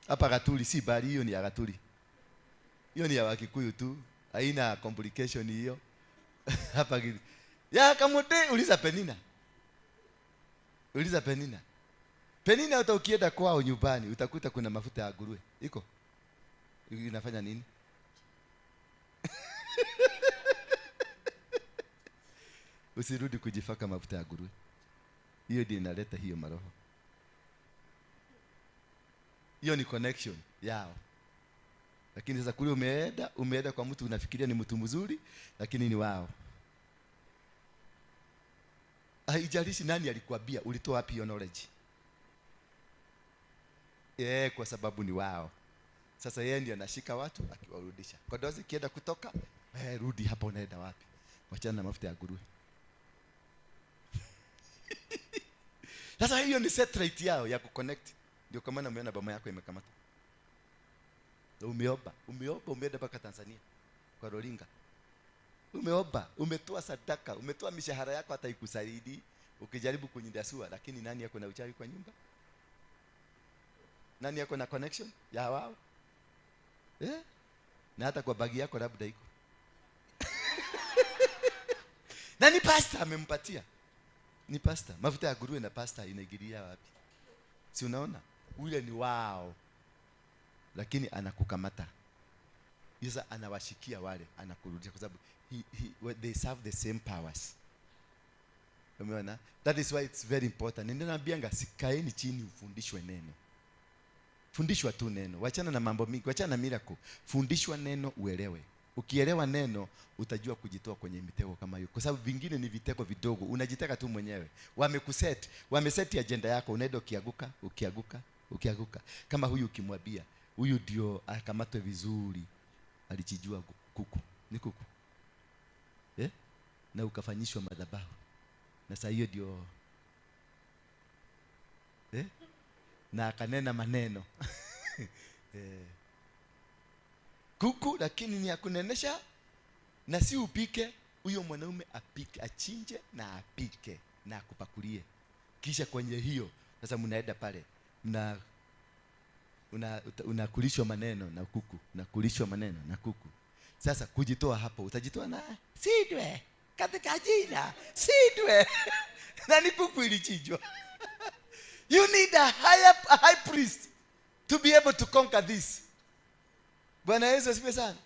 Hapa Gatuli si bali hiyo ni ya Gatuli. Hiyo ni ya Wakikuyu tu. Haina complication hiyo. Hapa gidi. Ya kamote uliza Penina. Uliza Penina. Penina hata ukienda kwao nyumbani utakuta kuna mafuta ya nguruwe. Iko? Inafanya nini? Usirudi kujifaka mafuta ya nguruwe. Hiyo ndio inaleta hiyo maroho. Hiyo ni connection yao. Lakini sasa kule umeenda kwa mtu unafikiria ni mtu mzuri, lakini ni wao. Haijalishi nani alikwambia, ulitoa wapi hiyo knowledge? Kwa sababu ni wao. Sasa yeye ndiye anashika watu akiwarudisha. Kwa dozi kienda kutoka, rudi hapa, unaenda wapi? Wachana na mafuta ya nguruwe. Sasa hiyo ni satellite yao ya kuconnect. Ndio kama na umeona boma yako imekamata. Umeenda mpaka Tanzania kwa Waruinge. Umetoa sadaka, umetoa mishahara yako hata ikusaidii, ukijaribu kunyindasua, lakini nani yako na uchawi kwa nyumba? Nani yako na connection ya wao? Na hata kwa bagi yako labda iko. Na ni pastor amempatia. Ni pastor. Mafuta ya nguruwe na pastor inaigilia wapi? Si unaona? Ule ni wao. Lakini anakukamata. Yesa anawashikia wale, anakurudisha kwa sababu they serve the same powers. Umeona? That is why it's very important. Ndio naambianga sikaeni chini ufundishwe neno. Fundishwa tu neno. Wachana na mambo mingi, wachana na miracle. Fundishwa neno uelewe. Ukielewa neno utajua kujitoa kwenye mitego kama hiyo. Kwa sababu vingine ni vitego vidogo. Unajitaka tu mwenyewe. Wameseti agenda yako, unaenda ukiaguka. Kama huyu ukimwambia, huyu ndio akamatwe vizuri. Alichijua kuku. Ni kuku. Na ukafanyishwa madhabahu. Na sasa hiyo ndio na akanena maneno. Kuku lakini ni ya kunenesha, na si upike. Huyo mwanaume apike, achinje na apike na akupakulie. Kisha kwenye hiyo sasa mnaenda pale unakulishwa maneno na kuku, unakulishwa maneno na kuku. Sasa kujitoa hapo, utajitoa na sidwe katika jina sidwe. Na ni kuku ilichinjwa. You need a high priest to be able to conquer this. Bwana Yesu asifiwe sana.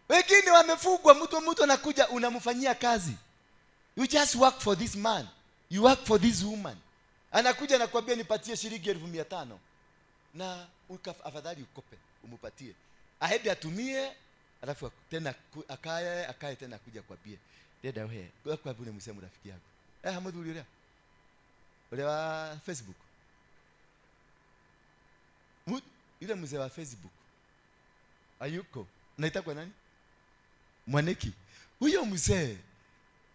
Wengine wamefugwa, mtu anakuja unamfanyia kazi. You just work for this man. You work for this woman. Anakuja nakwambia nipatie shilingi 1500. Na afadhali ukope, umupatie. Aende atumie, alafu tena akae tena kuja kwambie. Dada wewe, kwa bune msemo rafiki yako. Hamudhuri leo. Ule wa Facebook. Yule mzee wa Facebook. Hayuko. Naita kwa nani? Mwaneki. Huyo mzee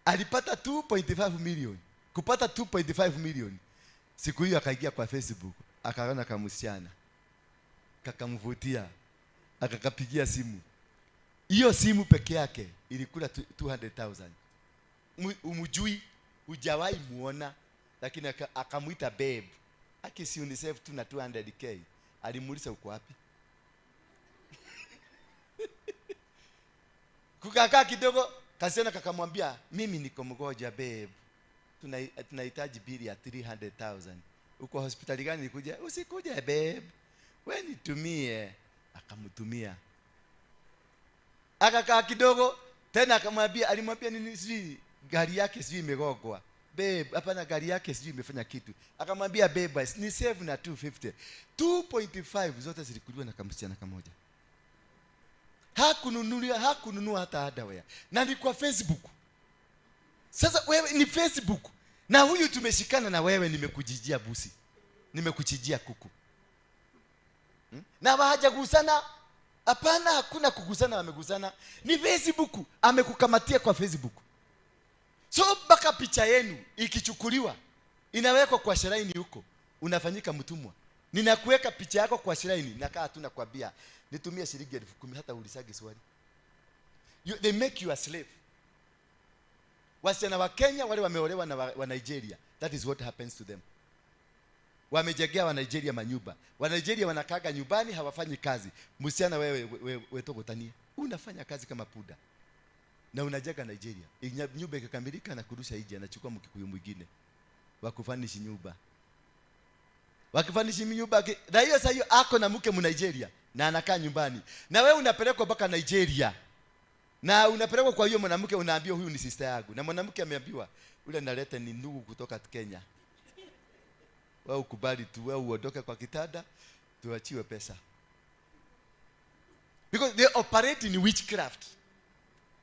alipata 2.5 million. Kupata 2.5 million. Siku hiyo akaingia kwa Facebook, akaona kamsichana. Kakamvutia. Akakapigia simu. Hiyo simu peke yake ilikula 200,000. Umujui, hujawahi muona, lakini akamuita babe. Akisi UNICEF tu na 200k. Alimuuliza uko wapi? Kukakaa kidogo, kasiona kakamwambia, mimi niko mgonjwa babe. Tunahitaji bili ya 300,000. Uko hospitali gani nikuja? Usikuje babe. Wewe nitumie. Akamtumia. Akakaa kidogo, tena alimwambia nini, sijui gari yake sijui imegogwa. Babe, hapana, gari yake sijui imefanya kitu. Akamwambia babe, ni save na 250. 2.5 zote zilikuliwa na kamsichana kamoja. Hakununua hata hardware. Na ni kwa Facebook. Sasa wewe ni Facebook. Na huyu tumeshikana na wewe, nimekujijia busi. Nimekuchijia kuku. Na hawajagusana. Hapana, hakuna kugusana, wamegusana. Ni Facebook, amekukamatia kwa Facebook. So baka picha yenu ikichukuliwa, inawekwa kwa shrine huko, unafanyika mtumwa. Ninakuweka picha yako kwa shrine, nakaa tu nakwambia, nitumie shilingi 10,000 hata ulisage swali. They make you a slave. Wasichana wa Kenya wale wameolewa na wa Nigeria, that is what happens to them. Wamejegea wa Nigeria manyumba. Wa Nigeria wanakaga nyumbani, hawafanyi kazi. Msichana wewe tokotania, unafanya kazi kama puda. Na unajega Nigeria. Nyumba ikikamilika na kurusha nje, anachukua mkikuyu mwingine. Wakufanishi nyumba. Wakifanishi nyumba, na hiyo sasa hiyo ako na mke mu Nigeria na anakaa nyumbani. Na wewe unapelekwa mpaka Nigeria. Na unapelekwa kwa hiyo mwanamke, unaambiwa huyu ni sister yangu. Na mwanamke ameambiwa ule naleta ni ndugu kutoka Kenya. Wewe ukubali tu, wewe uondoke kwa kitanda, tuachiwe pesa. Because they operate in witchcraft.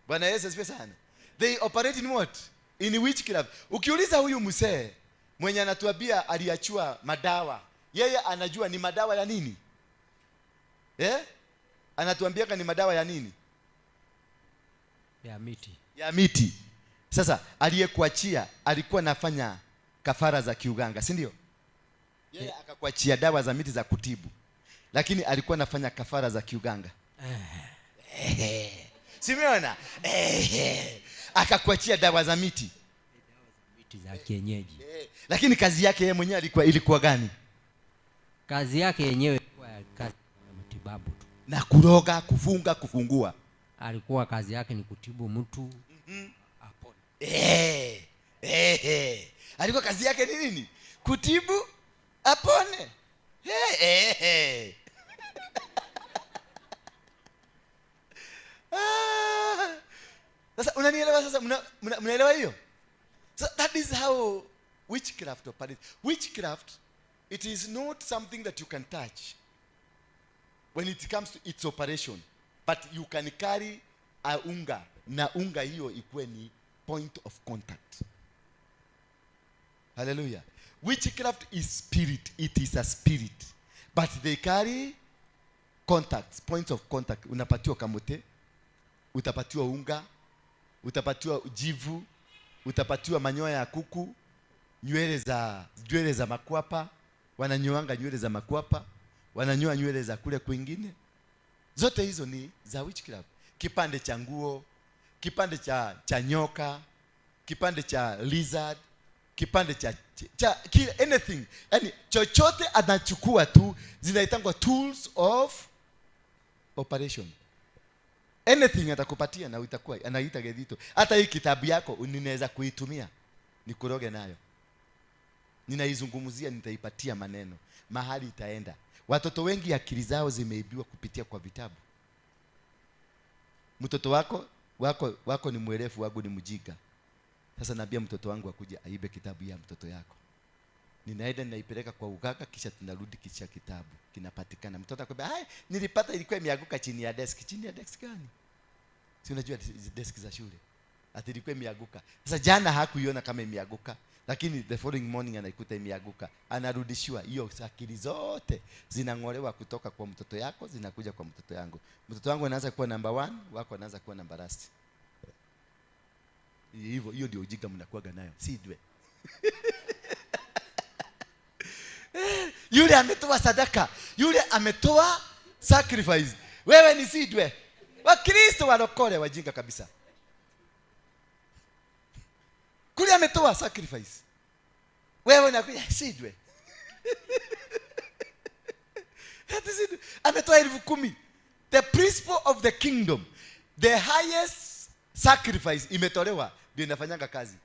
Bwana Yesu asifiwe sana. They operate in what? In witchcraft. Ukiuliza huyu mzee mwenye anatuambia aliachua madawa, yeye anajua ni madawa ya nini? Anatuambia ni madawa ya nini? Ya miti. Ya miti. Sasa aliyekuachia alikuwa anafanya kafara za kiuganga, si ndio? Yeye akakuachia dawa za miti za kutibu. Lakini alikuwa anafanya kafara za kiuganga. Simeona? Akakuachia dawa za miti. Miti za kienyeji. Lakini kazi yake yeye mwenyewe ilikuwa gani? Kazi yake yenyewe ilikuwa kazi ya matibabu tu. Na kuroga, kufunga, kufungua. Alikuwa kazi yake ni kutibu mtu apone. Alikuwa kazi yake ni nini? Kutibu apone. Sasa unanielewa sasa, mnaelewa hiyo? So that is how witchcraft operates. Witchcraft, it is not something that you can touch when it comes to its operation, but you can carry a unga, na unga hiyo ikuwe ni point of contact. Hallelujah. Witchcraft is spirit. It is a spirit, but they carry contacts, points of contact. Unapatiwa kamote, utapatiwa unga, utapatiwa jivu, utapatiwa manyoya ya kuku, nywele za makwapa. Wananyoanga nywele za makwapa, wananyoa nywele za kule kwingine. Zote hizo ni za witchcraft. Kipande cha nguo, kipande cha nyoka, kipande cha lizard, kipande cha anything. Yani chochote anachukua tu, zinaitangwa tools of operation. Anything atakupatia na itakuwa anaita gedito. Hata hii kitabu yako ninaweza kuitumia nikuroge nayo. Ninaizungumzia, nitaipatia maneno. Mahali itaenda. Watoto wengi akili zao zimeibiwa kupitia kwa vitabu. Mtoto wako ni mwerefu, wangu ni mjinga. Sasa naambia mtoto wangu akuje aibe kitabu ya mtoto yako. Ninaenda ninaipeleka kwa uganga, kisha tunarudi, kisha kitabu kinapatikana. Mtoto akwambia, "Hai, nilipata ilikuwa imeanguka chini ya desk." Chini ya desk gani? Si unajua desk za shule. ati ilikuwa imeanguka. Sasa jana hakuiona kama imeanguka, lakini the following morning anaikuta imeanguka. Anarudishiwa hiyo akili zote zinang'olewa kutoka kwa mtoto yako zinakuja kwa mtoto yangu. Mtoto wangu anaanza kuwa number 1, wako anaanza kuwa number last. Hivyo hiyo ndio ujinga mnakuaga nayo. Sidwe. Yule ametoa sadaka, yule ametoa sacrifice. Wewe ni sidwe. Wakristo walokole wajinga kabisa. Kule ametoa sacrifice. Wewe unakuja sidwe. Ametoa 10,000. The principle of the kingdom, the highest sacrifice imetolewa ndio inafanyanga kazi.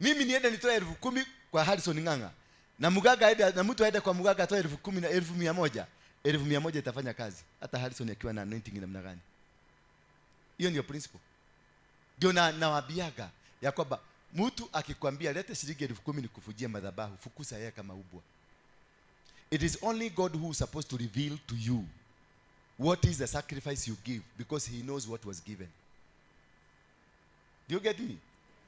Mimi niende nitoe 10,000 kwa Harrison Ng'ang'a. Na Mugaga aende, na mtu aende kwa Mugaga atoe 10,000 na 1,100. 1,100 itafanya kazi. Hata Harrison akiwa na anointing namna gani. Hiyo ndio principle. Ndio nawaambiaga ya kwamba mtu akikwambia lete shilingi 10,000 nikufujie madhabahu, fukusa yeye kama ubwa. It is only God who is supposed to reveal to you what is the sacrifice you give, because he knows what was given. Do you get me?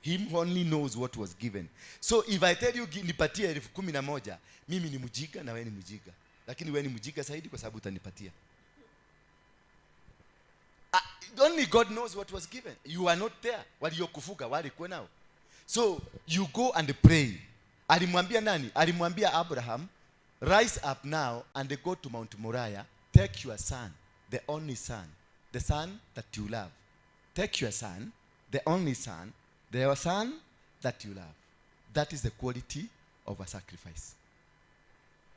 Him only knows what was given. So if I tell you nipatie 11,000, mimi ni mjinga na wewe ni mjinga. Lakini wewe ni mjinga zaidi kwa sababu utanipatia. Only God knows what was given. You are not there. Waliokufuga walikuwa nao. So you go and pray. Alimwambia nani? Alimwambia Abraham, rise up now and go to Mount Moriah. Take your son, the only son, the son that you love. Take your son, the only son, the son that you love. That is the quality of a sacrifice.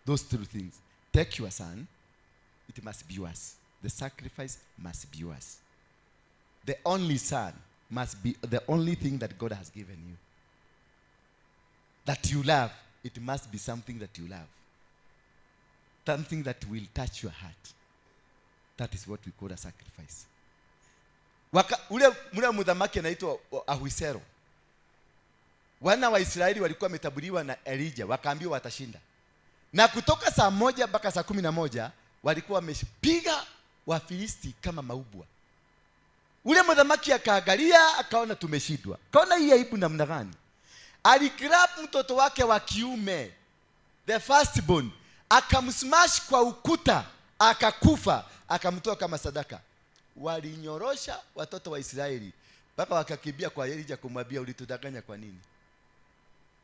Those two things. Take your son, it must be yours. The sacrifice must be yours. The only son must be the only thing that God has given you. That you love, it must be something that you love. Something that will touch your heart. That is what we call a sacrifice. Ule mudhamaki anaitwa Ahwisero. Wana wa Israeli walikuwa wametabuliwa na Elijah, wakaambiwa watashinda. Na kutoka saa 1 mpaka saa 11 walikuwa wamepiga Wafilisti kama maubwa. Ule mudhamaki akaangalia akaona tumeshindwa. Kaona hii aibu namna gani? Aligrab mtoto wake wa kiume, the firstborn, akamsmash kwa ukuta, akakufa, akamtoa kama sadaka. Walinyorosha watoto wa Israeli mpaka wakakimbia kwa Elijah kumwambia ulitudanganya kwa nini?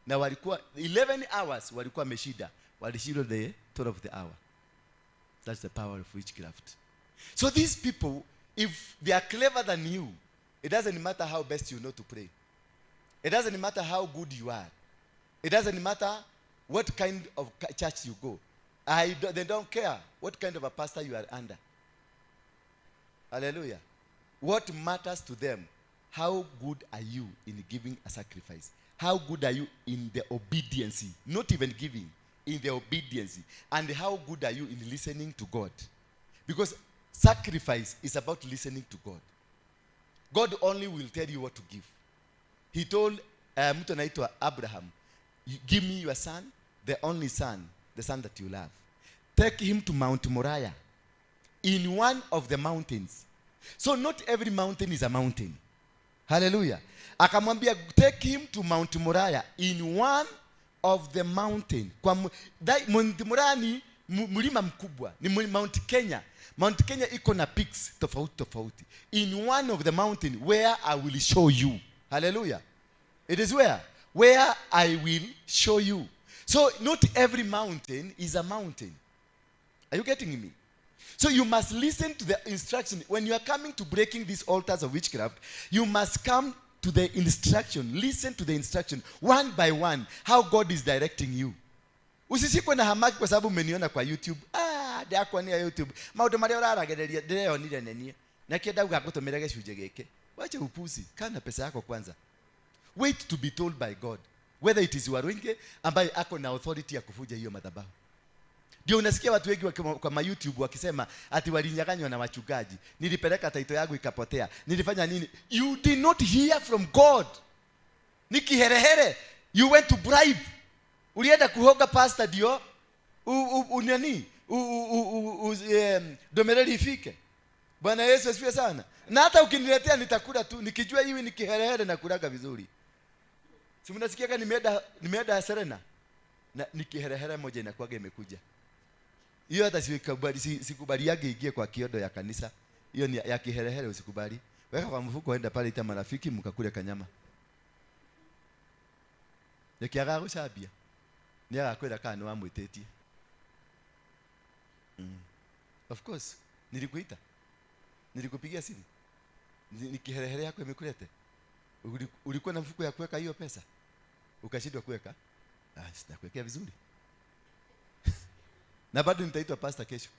Na walikuwa 11 hours walikuwa wameshida. Walishindwa the 12 of the hour. That's the power of witchcraft. So these people, if they are clever than you, it doesn't matter how best you know to pray. It doesn't matter how good you are. It doesn't matter what kind of church you go. They don't care what kind of a pastor you are under. Hallelujah. What matters to them, how good are you in giving a sacrifice? How good are you in the obedience? Not even giving, in the obedience. And how good are you in listening to God? Because sacrifice is about listening to God. God only will tell you what to give. He told mtu anaitwa Abraham, give me your son, the only son, the son that you love. Take him to Mount Moriah, in one of the mountains. So not every mountain is a mountain. Hallelujah. Akamwambia take him to Mount Moriah, in one of the mountain. Mount Moriah ni mlima mkubwa, ni Mount Kenya. Mount Kenya iko na peaks tofauti. In one of the mountain where I will show you. Hallelujah. It is where I will show you. So not every mountain is a mountain. Are you getting me? So you must listen to the instruction. When you are coming to breaking these altars of witchcraft, you must come to the instruction. Listen to the instruction one by one, how God is directing you. Usisikwe na hamaki kwa sababu umeniona kwa YouTube. Ndakwa ni YouTube. Maundu maria uraragereria ndireyonire nenie. Na kienda ugagutumira gicunje giki. Wacha upuzi. Kana pesa yako kwanza. Wait to be told by God whether it is Waruinge ambaye ako na authority ya kufuja hiyo madhabahu. Ndio unasikia watu wengi kwa YouTube wakisema ati walinyang'anywa na wachungaji. Nilipeleka title yangu ikapotea. Nilifanya nini? You did not hear from God. Ni kiherehere. You went to bribe. Ulienda kuhoga pastor ndio unani? Domereli ifike. Bwana Yesu asifiwe sana. Na hata ukiniletea nitakula tu nikijua hivi ni kiherehere na kulaga vizuri. Si mnasikia kama nimeenda Serena na nikiherehere moja inakuwaga imekuja. Hiyo hata sikubali yake ingie kwa kiodo ya kanisa. Hiyo ni ya kiherehere, usikubali. Weka kwa mfuko, enda pale ita marafiki mkakule kanyama. Nikiaga gushabia. Ni akakwenda kana wamwitetie. Of course, nilikuita. Nilikupigia simu. Nikiherehere yako imekulete. Ulikuwa na mfuko ya kuweka hiyo pesa? Ukashindwa kuweka? Sitakuwekea vizuri. Na bado nitaitwa pastor kesho.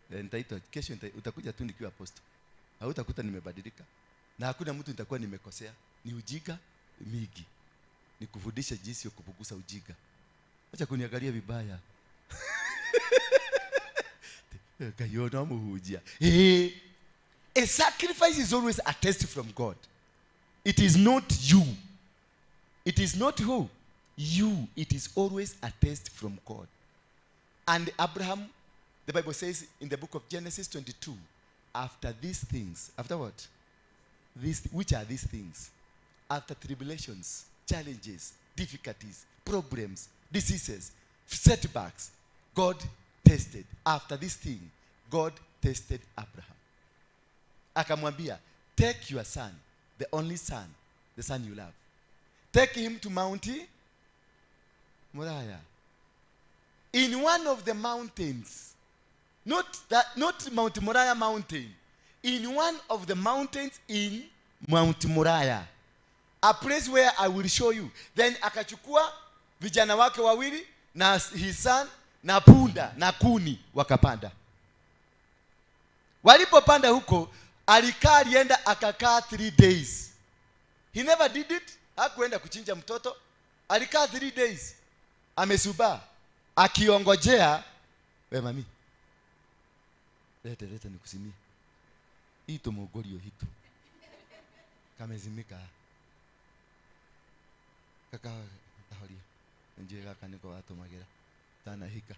Nitaitwa kesho, utakuja tu nikiwa apostle. Hautakuta nimebadilika. Na hakuna mtu nitakuwa nimekosea. Ni ujiga mingi. Nikufundisha jinsi ya kupunguza ujiga. Acha kuniangalia vibaya. Kayona muhujia. A sacrifice is always a test from God. It is not you. It is not who? You. It is always a test from God. And Abraham, the Bible says in the book of Genesis 22, after these things, after what? Which are these things? After tribulations, challenges, difficulties, problems, diseases, setbacks, God tested. After this thing, God tested Abraham. Akamwambia, take your son, the only son, the son you love. Take him to Mount Moriah. In one of the mountains, not Mount Moriah mountain, in one of the mountains in Mount Moriah, a place where I will show you. Then akachukua vijana wake wawili na his son na punda na kuni wakapanda. Walipopanda huko, alienda akakaa 3 days. He never did it. Hakuenda kuchinja mtoto. Alikaa 3 days. Amesuba akiongojea, we mami, leta nikusimie. Hito mogorio hito. Kamezimika. Kaka tahoria. Nje kaka niko watu magera. Tana hika.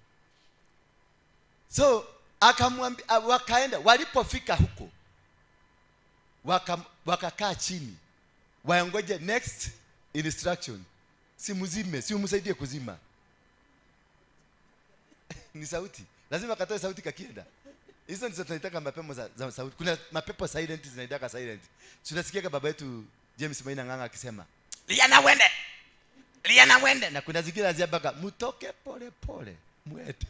So akamwambia, wakaenda. Walipofika huko, wakakaa chini, waongoje next instruction. Si umsaidie kuzima. Ni sauti. Lazima katoe sauti kakienda. Hizo ndizo tunataka mapepo za sauti. Kuna mapepo silent zinaitaka silent. Tunasikia baba yetu James Maina Nganga akisema, Liana wende. Na kuna zingine ziabaka, mutoke pole pole. Mwete.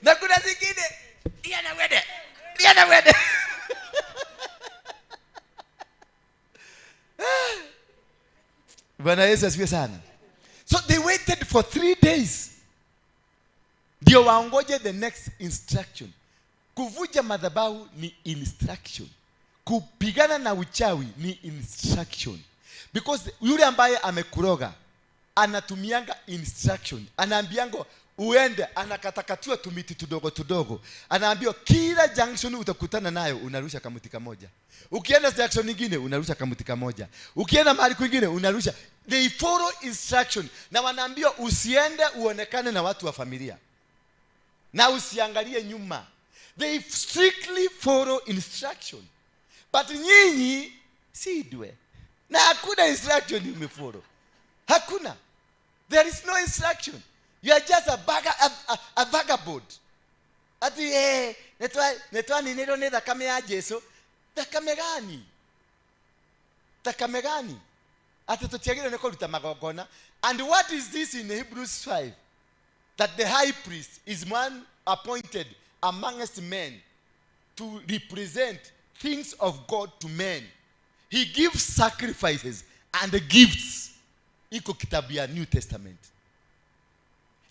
Na kuna zingine, Liana wende. Bwana Yesu asifiwe sana. So they waited for 3 days. Ndio waongoje the next instruction. Kuvuja madhabahu ni instruction. Kupigana na uchawi ni instruction. Because yule ambaye amekuroga anatumianga instruction. Anaambiango uende, anakatakatiwa tumiti tudogo. Anaambiwa kila junction utakutana nayo unarusha kamuti kamoja. Ukienda junction nyingine unarusha kamuti kamoja. Ukienda mahali kwingine unarusha. They follow instruction. Na wanaambiwa usiende uonekane na watu wa familia. Na usiangalie nyuma. They strictly follow instruction. But nyinyi sidwe. Na hakuna instruction umefollow. Hakuna. There is no instruction. You are just a vagabond. Ati netwa ninero ne thakame ya Yesu. Thakame gani? Ati tutiagire ne koluta magogona. And what is this in Hebrews 5? That the high priest is one appointed amongst men to represent things of God to men. He gives sacrifices and gifts. Iko kitabu ya New Testament.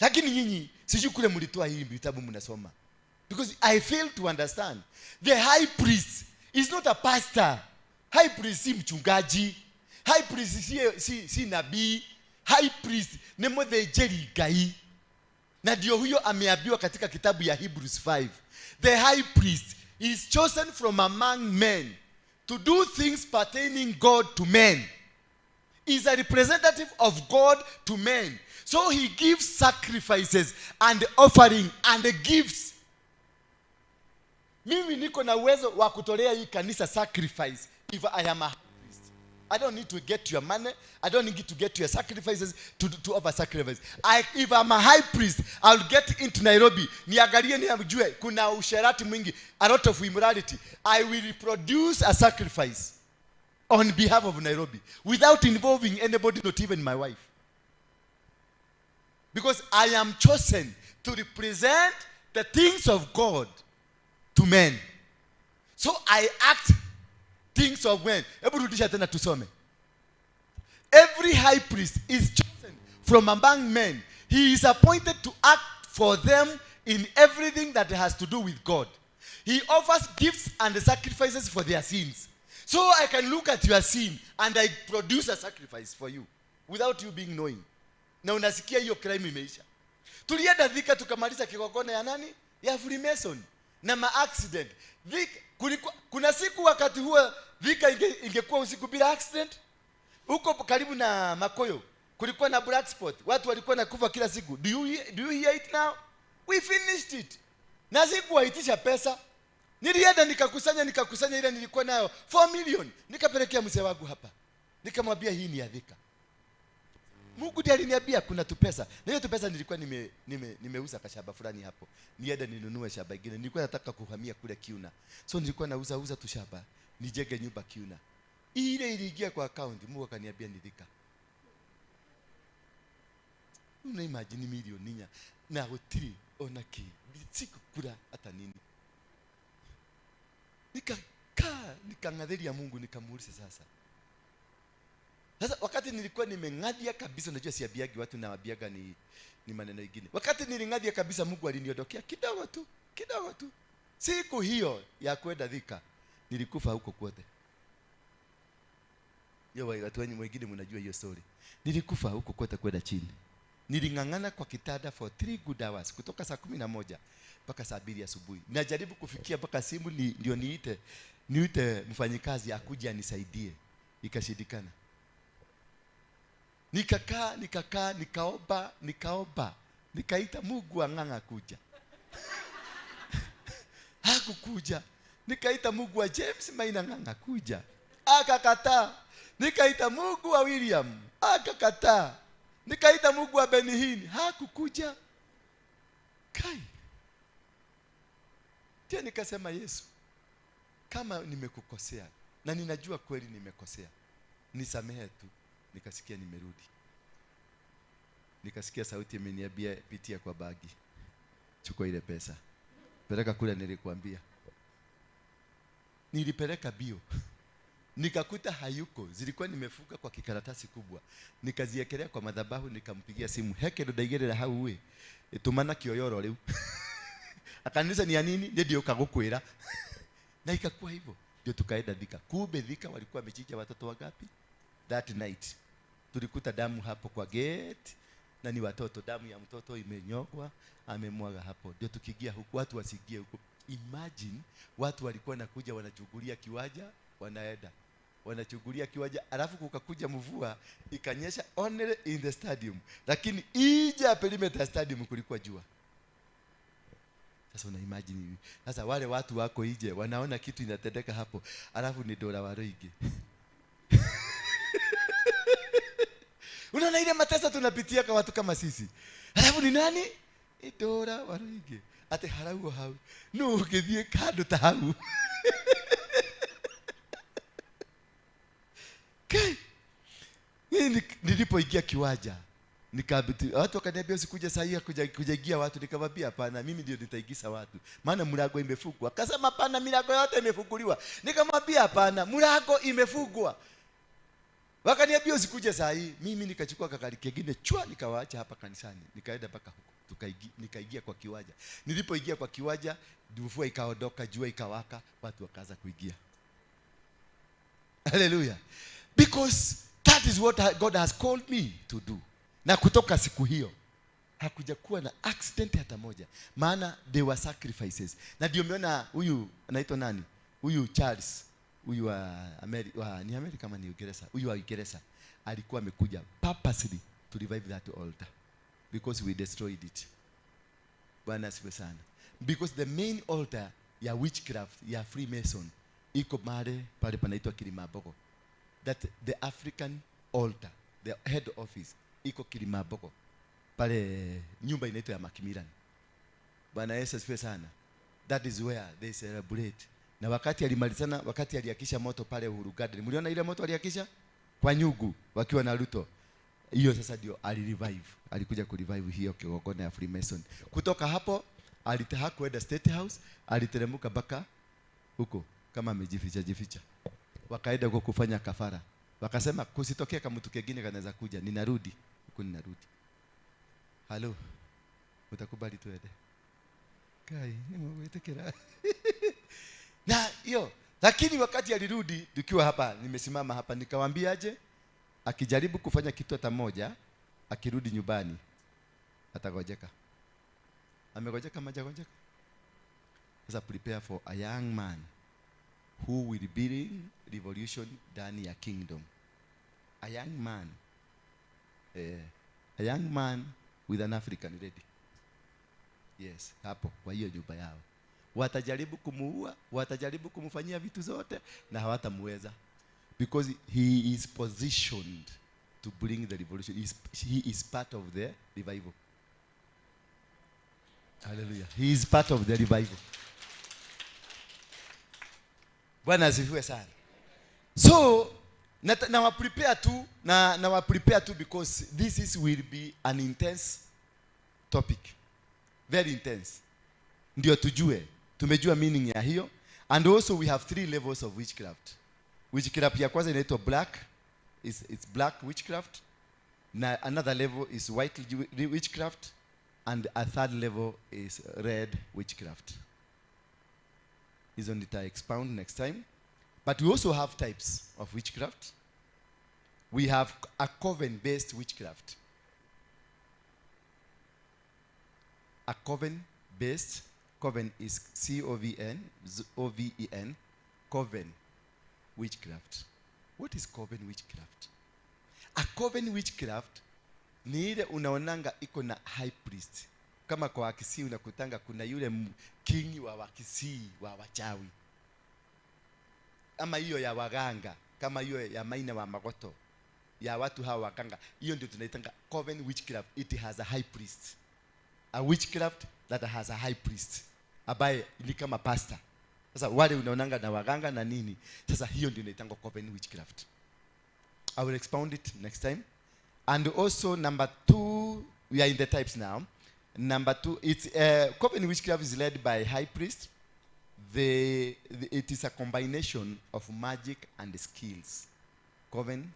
Lakini nyinyi sijui kule mlitoa hii vitabu mnasoma. Because I fail to understand. The high priest is not a pastor. High priest si mchungaji. High priest si nabii. High priest ni mthejeri Ngai. Na ndio huyo ameambiwa katika kitabu ya Hebrews 5. The high priest is chosen from among men to do things pertaining God to men. Is a representative of God to men. So he gives sacrifices and offering and gifts. Mimi niko na uwezo wa kutolea hii kanisa sacrifice if I am a priest. I don't need to get your money. I don't need to get your sacrifices to offer sacrifice. If I'm a high priest, I'll get into Nairobi. Niangalie niamjue kuna usherati mwingi, a lot of immorality. I will produce a sacrifice on behalf of Nairobi without involving anybody, not even my wife. Because I am chosen to represent the things of God to men. So I act things of men. Every high priest is chosen from among men. He is appointed to act for them in everything that has to do with God. He offers gifts and sacrifices for their sins. So I can look at your sin and I produce a sacrifice for you without you being knowing. Na unasikia hiyo crime imeisha. Tulienda Thika tukamaliza kigogona ya nani? Ya Freemason na ma-accident. Kuna siku wakati huo Thika ingekuwa usiku bila accident. Huko karibu na Makoyo kulikuwa na black spot. Watu walikuwa nakufa kila siku. Do you hear it now? We finished it. Na siku waitisha pesa. Nilienda nikakusanya ile nilikuwa nayo 4 million. Nikapelekea mzee wangu hapa. Nikamwambia hii ni ya Thika. Mungu ndiye aliniambia kuna tu pesa. Na hiyo tu pesa nilikuwa nimeuza kashamba fulani hapo. Nienda ninunue shamba ingine. Nilikuwa nataka kuhamia kule Kiuna. So nilikuwa nauza tu shamba. Nijenge nyumba Kiuna. Ile iliingia kwa account, Mungu akaniambia ni Thika. Una imagine milioni nya na hoteli onaki. Sikukula hata nini. Nikangalia Mungu nikamuuliza sasa. Sasa wakati nilikuwa nimeng'adia kabisa, unajua siabiagi watu na wabiaga ni maneno mengine. Wakati niling'adia kabisa Mungu aliniondokea kidogo tu. Siku hiyo ya kwenda Thika nilikufa huko kwote. Watu wengine mnajua hiyo story. Nilikufa huko kwote kwenda chini. Niling'ang'ana kwa kitanda for 3 good hours kutoka saa 11 mpaka saa 2 asubuhi. Najaribu kufikia mpaka simu ndio niite mfanyikazi akuje anisaidie. Ikashindikana. Nikakaa, nikaomba. Nikaita Mungu ang'ang'a kuja. Hakukuja. Nikaita Mungu wa James Maina ng'ang'a kuja. Akakataa. Nikaita Mungu wa William. Akakataa. Nikaita Mungu wa Benihin. Hakukuja. Kai. Tena nikasema Yesu, kama nimekukosea na ninajua kweli nimekosea, nisamehe tu. Nikasikia nimerudi. Nikasikia sauti imeniambia pitia kwa bagi. Chukua ile pesa. Peleka kule nilikwambia. Nilipeleka bio. Nikakuta hayuko. Zilikuwa nimefuka kwa kikaratasi kubwa. Nikaziekelea kwa madhabahu, nikampigia simu. Heke ndo daigerera hau we. Tumana kioyoro leo. Akaniuliza ni ya nini? Ndio kagukwira. Na ikakuwa hivyo. Ndio tukaenda Thika. Kumbe Thika walikuwa wamechinja watoto wangapi? That night tulikuta damu hapo kwa gate, na ni watoto, damu ya mtoto imenyogwa, amemwaga hapo. Ndio tukigia huko, watu wasigie huko. Imagine watu walikuwa nakuja wanachugulia kiwaja, wanaenda wanachugulia kiwaja, alafu kukakuja mvua ikanyesha only in the stadium, lakini ija perimeter stadium kulikuwa jua. Sasa una imagine, sasa wale watu wako ije wanaona kitu inatendeka hapo, alafu ni Ndura Waruinge. Unaona ile mateso tunapitia kwa watu kama sisi. Alafu ni nani? Ndura Waruinge. Ate harau hau. No ukithie kando ta hau. Kai. Nilipoingia kiwaja, nikabiti watu wakaniambia usikuja saa hii kujagia watu, nikamwambia hapana, mimi ndio nitaigisa watu. Maana mlango imefungwa. Akasema hapana, milango yote imefunguliwa. Nikamwambia hapana, mlango imefungwa. Wakaniambia usikuje saa hii. Mimi nikachukua kakali kingine nikawaacha hapa kanisani. Nikaenda mpaka huko. Nikaingia kwa kiwaja. Nilipoingia kwa kiwaja, mvua ikaondoka, jua ikawaka, watu wakaanza kuingia. Hallelujah. Because that is what God has called me to do. Na kutoka siku hiyo hakuja kuwa na accident hata moja. Maana there were sacrifices. Na ndio umeona huyu anaitwa nani? Huyu Charles, huyu wa ni Amerika kama ni Uingereza. Huyu wa Uingereza alikuwa amekuja purposely to revive that altar. because we destroyed it. Bwana asifiwe sana. Because the main altar ya witchcraft ya Freemason iko mahali pale panaitwa Kilimaboko. That the African altar, the head office iko Kilimaboko. Pale nyumba inaitwa ya Macmillan. Bwana Yesu asifiwe sana. That is where they celebrate. Na wakati alimalizana, wakati aliakisha moto pale Uhuru Garden, mliona ile moto aliakisha kwa nyugu wakiwa na Ruto. Hiyo sasa ndio alirevive. Alikuja kurevive hiyo kigogona ya Freemason. Kutoka hapo alitaha kwenda State House, aliteremka mpaka huko kama amejificha. Wakaenda huko kufanya kafara. Wakasema kusitokea kama mtu kingine kanaweza kuja, ninarudi. Huko ninarudi. Halo. Utakubali tuende? Kai, nimewetekera. Na hiyo, lakini wakati alirudi tukiwa hapa, nimesimama hapa nikawaambiaje? Akijaribu kufanya kitu hata moja, akirudi nyumbani atagojeka. Amegojeka majagojeka. Sasa prepare for a young man who will bring revolution ndani ya kingdom. A young man. A young man with an African lady. Yes, hapo kwa hiyo nyumba yao. Watajaribu kumuua, watajaribu kumfanyia vitu zote na hawatamweza. Because he is positioned to bring the revolution. He is part of the revival. Hallelujah. He is part of the revival. Bwana asifiwe sana. So, na wa prepare tu because will be an intense topic. Very intense. Ndio tujue. Tumejua meaning ya hiyo. And also we have 3 levels of witchcraft. Witchcraft ya kwanza inaitwa black. It's black witchcraft. Na another level is white witchcraft. And a third level is red witchcraft. Hizo nita expound next time. But we also have types of witchcraft. We have a coven-based witchcraft. A coven-based, coven is C-O-V-N, O-V-E-N, coven witchcraft. What is coven witchcraft? A coven witchcraft ni ile unaonanga iko na high priest. Kama kwa Wakisii unakutanga kuna yule kingi wa Wakisii wa wachawi. Ama hiyo ya waganga, kama hiyo ya Maina wa Magoto, ya watu hawa waganga. Hiyo ndio tunaitanga coven witchcraft. It has a high priest. A witchcraft that has a high priest, ambaye ni kama pastor. Sasa wale unaonanga na waganga na nini, sasa hiyo ndio inaitangwa coven witchcraft. I will expound it next time. And also number 2, we are in the types now. Number 2, it's coven witchcraft is led by high priest. It is a combination of magic and skills. Coven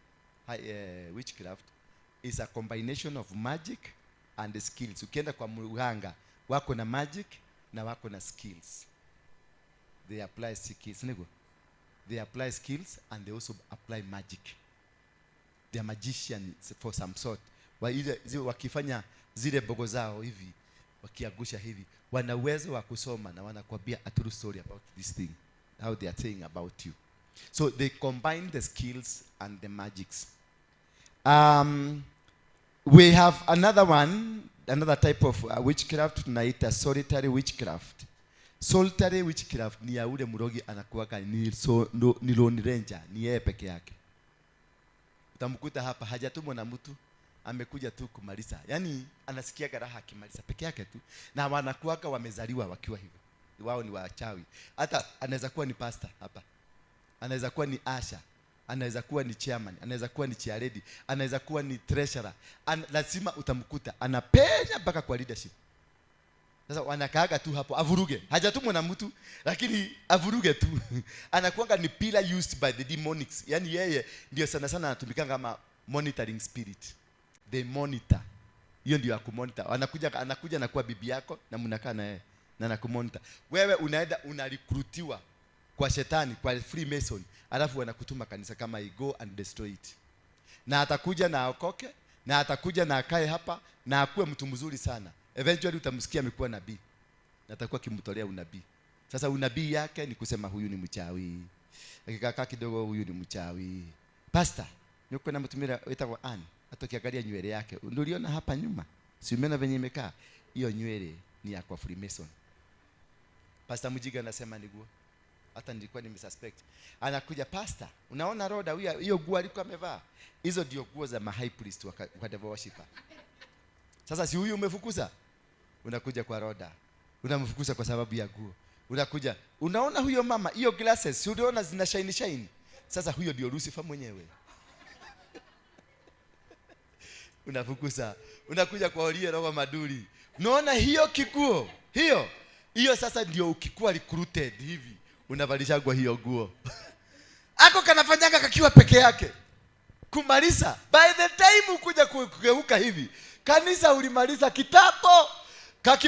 witchcraft is a combination of magic and skills. Ukienda kwa mganga wako na magic na wako na skills. They apply skills. They apply skills and they also apply magic. They are magicians for some sort. Wakifanya zile bogo zao hivi, wakiagusha hivi, wana uwezo wa kusoma na wanakuambia a true story about this thing, how they are saying about you. So they combine the skills and the magics. We have another type of witchcraft tunaita solitary witchcraft. Solitary witchcraft ni ya ule mrogi anakuwaka ni lone ranger, ni yeye peke yake. Utamkuta hapa hajatumwa na mtu, amekuja tu kumaliza. Yaani anasikia raha akimaliza peke yake tu. Na wanakuwaka wamezaliwa wakiwa hivyo. Wao ni wachawi. Hata anaweza kuwa ni pastor hapa. Anaweza kuwa ni asha, anaweza kuwa ni chairman, anaweza kuwa ni chairlady, anaweza kuwa ni treasurer. Lazima utamkuta anapenya mpaka kwa leadership. Sasa wanakaaga tu hapo avuruge. Hajatumwa na mtu lakini avuruge tu. Anakuanga ni pillar used by the demonics. Yaani yeye ndio sana sana anatumika kama monitoring spirit. They monitor. Hiyo ndio ya kumonitor. Anakuja na kuwa bibi yako na mnakaa na yeye na anakumonitor. Wewe unaenda unarecruitiwa kwa shetani, kwa Freemason, alafu wanakutuma kanisa kama go and destroy it. Na atakuja na aokoke, na atakuja na akae hapa na akuwe mtu mzuri sana. Eventually utamsikia amekuwa nabii. Na atakuwa kimtolea unabii. Sasa unabii yake ni kusema huyu ni mchawi. Akikaa kidogo huyu ni mchawi. Pastor, niko na mtumira wetagwa Ann, atokiangalia nywele yake. Ndio uliona hapa nyuma. Si umeona venye imekaa? Hiyo nywele ni ya kwa Freemason. Pastor Mujiga anasema ni guo. Hata nilikuwa nimesuspect. Anakuja, pastor, unaona roda hiyo guo alikuwa amevaa? Hizo ndio guo za high priest wa devil worshiper. Sasa si huyu umefukuza? Unakuja kwa roda. Unamfukuza kwa sababu ya guo. Unakuja, unaona huyo mama, hiyo glasses, si unaona zina shine. Sasa huyo ndio Lucifer mwenyewe. Unafukuza. Unakuja kwa Olie roho maduri. Unaona hiyo kiguo? Hiyo sasa ndio ukikuwa recruited hivi. Unavalisha kwa hiyo guo. Ako kanafanyanga kakiwa peke yake. Kumaliza. By the time ukuja kugeuka hivi, kanisa ulimaliza kitapo.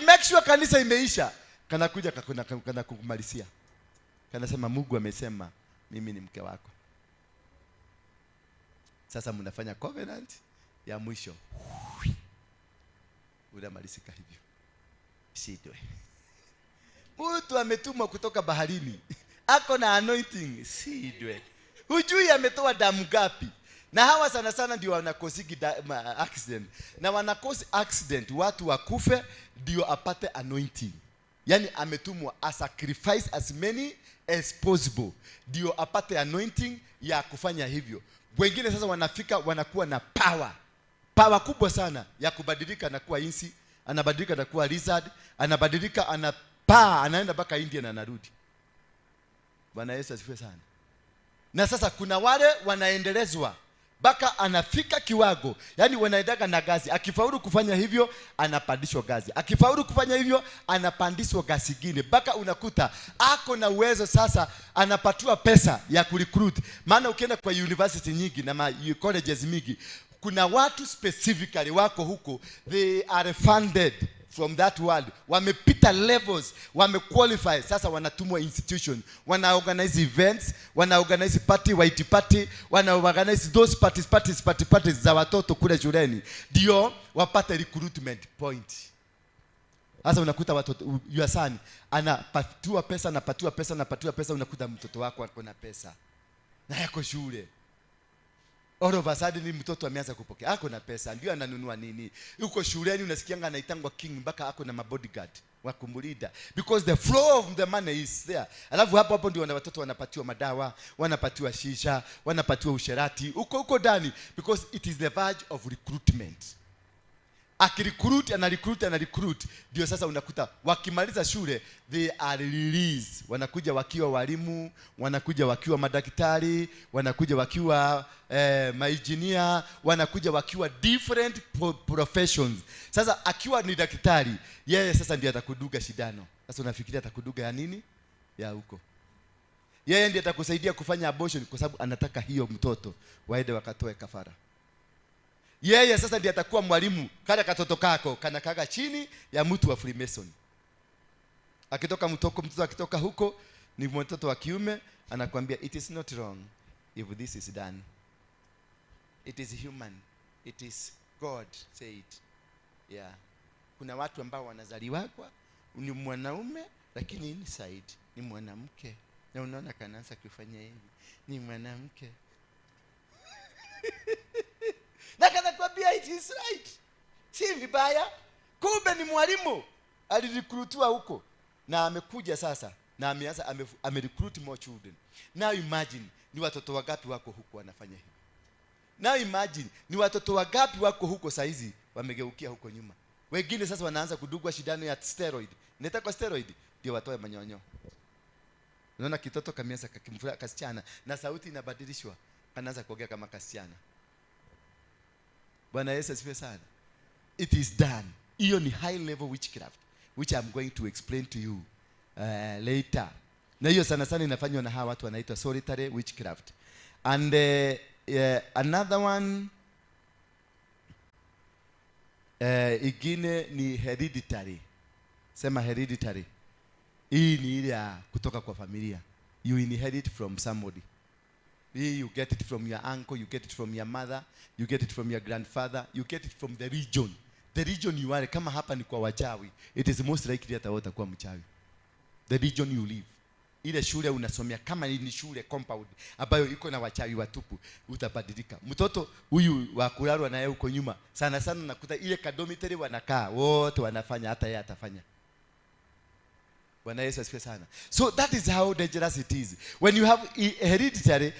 Make sure kanisa imeisha. Kanakuja kana kukumalizia. Kanasema Mungu amesema mimi ni mke wako. Sasa mnafanya covenant ya mwisho. Unamalizika hivyo. Sidwe. Mtu ametumwa kutoka baharini. Ako na anointing. Sidwe. Hujui ametoa damu gapi. Na hawa sana sana ndio wanakosigi accident. Na wanakosi accident watu wakufe ndio apate anointing. Yani ametumwa a sacrifice as many as possible ndio apate anointing ya kufanya hivyo. Wengine sasa wanafika wanakuwa na power kubwa sana ya kubadilika na kuwa insi, anabadilika na kuwa lizard, anabadilika anapaa, anaenda mpaka India na anarudi. Bwana Yesu asifiwe sana. Na sasa kuna wale wanaendelezwa mpaka anafika kiwango, yani wanaendaga na gazi. Akifaulu kufanya hivyo anapandishwa gazi, akifaulu kufanya hivyo anapandishwa gazi nyingine, mpaka unakuta ako na uwezo sasa, anapatiwa pesa ya kurecruit. Maana ukienda kwa university nyingi na colleges mingi, kuna watu specifically wako huko, they are funded from that world, wamepita levels, wamequalify. Sasa wanatumwa institution, wanaorganize events, wanaorganize white party, wanaorganize those parties za watoto kule shuleni, ndio wapate recruitment point. Sasa unakuta watoto, your son anapatiwa pesa, unakuta mtoto wako ako na pesa na yako shule. All of a sudden ni mtoto ameanza kupokea, ako na pesa, ndio ananunua nini. Yuko shuleni unasikianga anaitangwa king, mpaka ako na mabodyguard wa kumlinda, because the flow of the money is there. Alafu hapo ndio watoto wanapatiwa madawa, wanapatiwa shisha, wanapatiwa usherati huko ndani, because it is the verge of recruitment. Akirecruit ndio sasa unakuta wakimaliza shule they are released, wanakuja wakiwa walimu, wanakuja wakiwa madaktari, wanakuja wakiwa maengineer, wanakuja wakiwa different professions. Sasa akiwa ni daktari, yeye sasa ndiye atakuduga shindano. Sasa unafikiria atakuduga ya nini? Ya huko. Yeye ndiye atakusaidia kufanya abortion, kwa sababu anataka hiyo mtoto waende wakatoe kafara. Yeye sasa ndiye atakuwa mwalimu, kada katoto kako kanakaga chini ya mtu wa Freemason. Akitoka mtoto akitoka huko ni mtoto wa kiume, anakuambia it is not wrong if this is done. It is human. It is God said. Yeah. Kuna watu ambao wanazaliwa kwa ni mwanaume lakini inside ni mwanamke. Na unaona kanaanza kufanya hivi. Ni mwanamke. Na kanakwambia it is right. Si vibaya. Kumbe ni mwalimu. Alirecruitiwa huko na amekuja sasa na ameanza amerecruit more children. Now imagine ni watoto wangapi wako huko wanafanya hivi. Now imagine ni watoto wangapi wako huko saizi wamegeukia huko nyuma. Wengine sasa wanaanza kudugwa shindano ya steroid. Nenda kwa steroid ndio watoe manyonyo. Unaona kitoto kamianza kakimfura kasichana na sauti inabadilishwa, anaanza kuongea kama kasichana. Bwana Yesu asifiwe sana. It is done. Hiyo ni high level witchcraft, which I'm going to explain to you later. Na hiyo sana sana inafanywa na hawa watu wanaitwa solitary witchcraft. And another one ingine ni hereditary. Sema hereditary. Hii ni ile kutoka kwa familia. You inherit from somebody. You get it from your uncle, you get it from your mother, you get it from your grandfather, you get it from the region. The region you are. Kama hapa ni kwa wachawi, it is most likely that utakuwa mchawi. The region you live. ile shule unasomea, kama ni shule compound ambayo iko na wachawi watupu, utabadilika. Mtoto huyu wa kulalwa naye huko nyuma, sana sana nakuta ile kadomiteri wanakaa wote wanafanya, hata yeye atafanya. Bwana Yesu asifiwe sana. So that is how dangerous it is. When you have hereditary,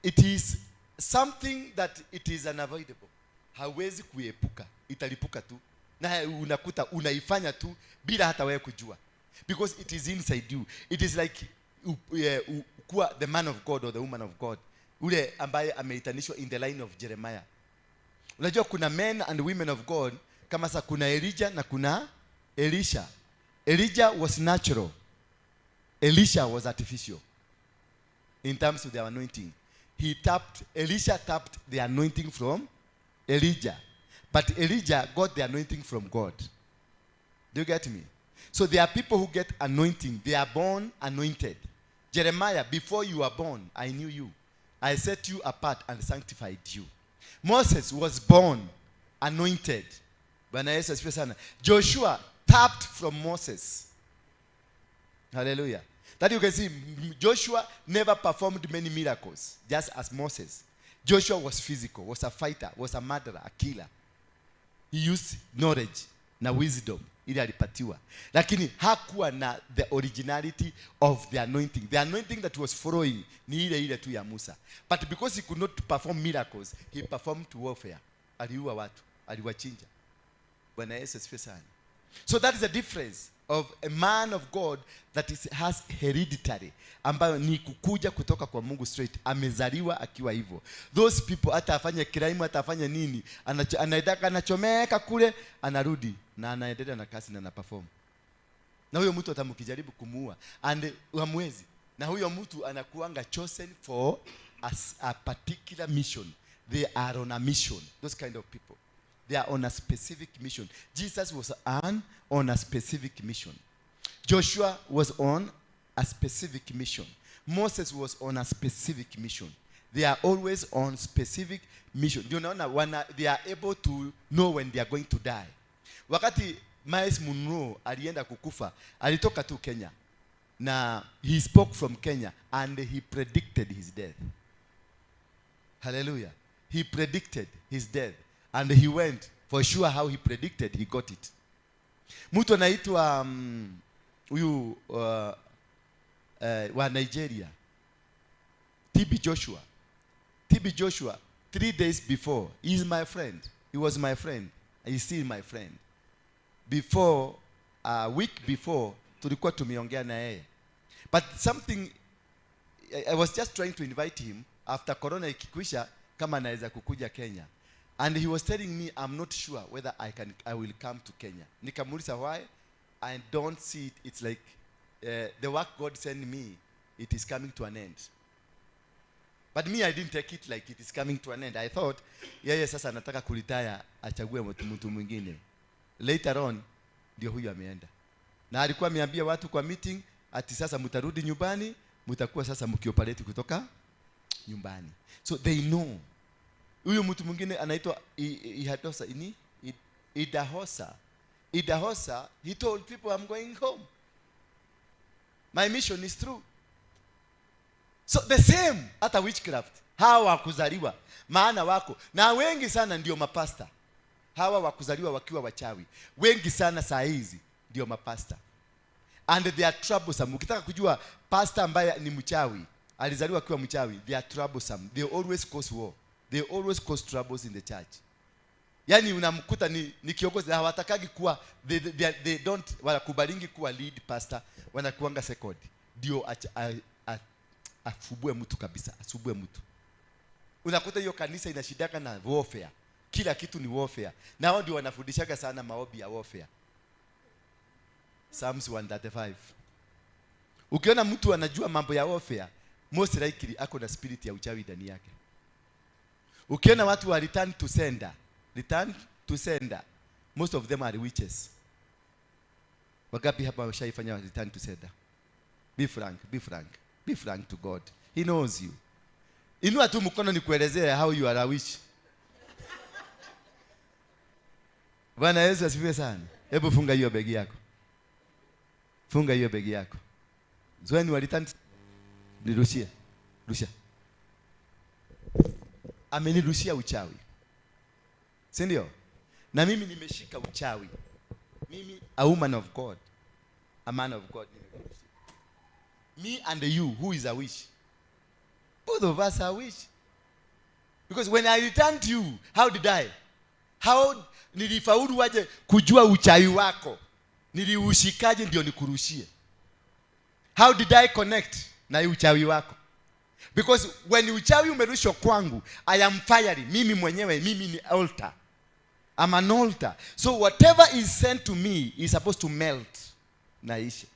it is something that it is unavoidable. Hawezi kuepuka, italipuka tu. Na unakuta unaifanya tu bila hata wewe kujua. Because it is inside you. It is like kuwa the man of God or the woman of God, ule ambaye ameitanishwa in the line of Jeremiah. Unajua kuna men and women of God, kama sasa kuna Elijah na kuna Elisha. Elijah was natural, Elisha was artificial in terms of their anointing. Elisha tapped the anointing from Elijah, but Elijah got the anointing from God. Do you get me? So there are people who get anointing, they are born anointed. Jeremiah, before you were born, I knew you. I set you apart and sanctified you. Moses was born anointed. Bwana Yesu asifiwe sana. Joshua tapped from Moses. Hallelujah. That you can see, Joshua never performed many miracles, just as Moses. Joshua was physical, was a fighter, was a murderer, a killer. He used knowledge na wisdom ili alipatiwa, lakini hakuwa na the originality of the anointing. The anointing that was following ni ile tu ya Musa. But because he could not perform miracles, he performed warfare. Aliua watu, aliwachinja. Bwana Yesu asifiwe sana. So that is the difference of a man of God that has hereditary, ambayo ni kukuja kutoka kwa Mungu straight, amezaliwa akiwa hivyo. Those people hata afanye crime, hata afanye nini, anaidaka, anachomeka kule, anarudi na anaendelea na kazi na anaperform. Na huyo mtu atamkijaribu kumuua and hamwezi. Na huyo mtu anakuanga chosen for a particular mission. They are on a mission. Those kind of people, they are on a specific mission. Jesus was on a specific mission. Joshua was on a specific mission. Moses was on a specific mission. They are always on specific mission. You know, they are able to know when they are going to die. Wakati Miles Munro alienda kukufa, alitoka tu Kenya. Na he spoke from Kenya and he predicted his death. Hallelujah. He predicted his death. And he went, for sure how he predicted, he got it. Mtu anaitwa huyu wa Nigeria, TB Joshua. TB Joshua, 3 days before, he is my friend. He was my friend. He is still my friend. Before, a week before, tulikuwa tumeongea na yeye. But something, I was just trying to invite him, after corona ikikwisha, kama anaweza kukuja Kenya. And he was telling me, I'm not sure whether I will come to Kenya. Nikamuuliza why? I don't see it. It's like the work God sent me, it is coming to an end. But me, I didn't take it like it is coming to an end. I thought, yeye sasa anataka kuritaya, achague mtu mwingine. Later on, ndio huyu ameenda. Na alikuwa ameambia watu kwa meeting, ati sasa mtarudi nyumbani, mtakuwa sasa mkioperate kutoka nyumbani. So they know. Huyu mtu mwingine anaitwa Idahosa, he told people, I'm going home. My mission is through. So the same, hata witchcraft. Hawa wakuzaliwa, maana wako. Na wengi sana ndio mapasta. Hawa wakuzaliwa wakiwa wachawi. Wengi sana saa hizi ndio mapasta. And they are troublesome. Ukitaka kujua pasta ambaye ni mchawi, alizaliwa akiwa mchawi, they are troublesome. They always cause war. They always cause troubles in the church. Yani unamkuta ni kiongozi, hawatakagi kuwa, they don't, wanakubalingi kuwa lead pastor, wanakuanga second. Ndio afubue mtu kabisa, asubue mtu. Unakuta hiyo kanisa inashidaka na warfare. Kila kitu ni warfare. Na hao ndio wanafundishaga sana maombi ya warfare. Psalms 135. Ukiona mtu anajua mambo ya warfare, most likely ako na spirit ya uchawi ndani yake. Ukiona watu wa return to sender, most of them are witches. Wagapi hapa washaifanya return to sender? Be frank to God. He knows you. Inua tu mkono nikuelezea how you are a witch. Bwana Yesu asifiwe sana. Hebu funga hiyo begi yako. Funga hiyo begi yako. Zoeni walitani nirushie. Rusha. Amenirushia uchawi. Si ndio? Na mimi nimeshika uchawi. Mimi a woman of God. A man of God. Me and you, who is a witch? Both of us are witch. Because when I returned to you, how did I? How nilifaulu waje kujua uchawi wako? Niliushikaje ndio nikurushie? How did I connect na uchawi wako? Because when uchawi umerushwa kwangu, I am fiery. Mimi mwenyewe, mimi ni altar. I'm an altar. So whatever is sent to me is supposed to melt. Naishe.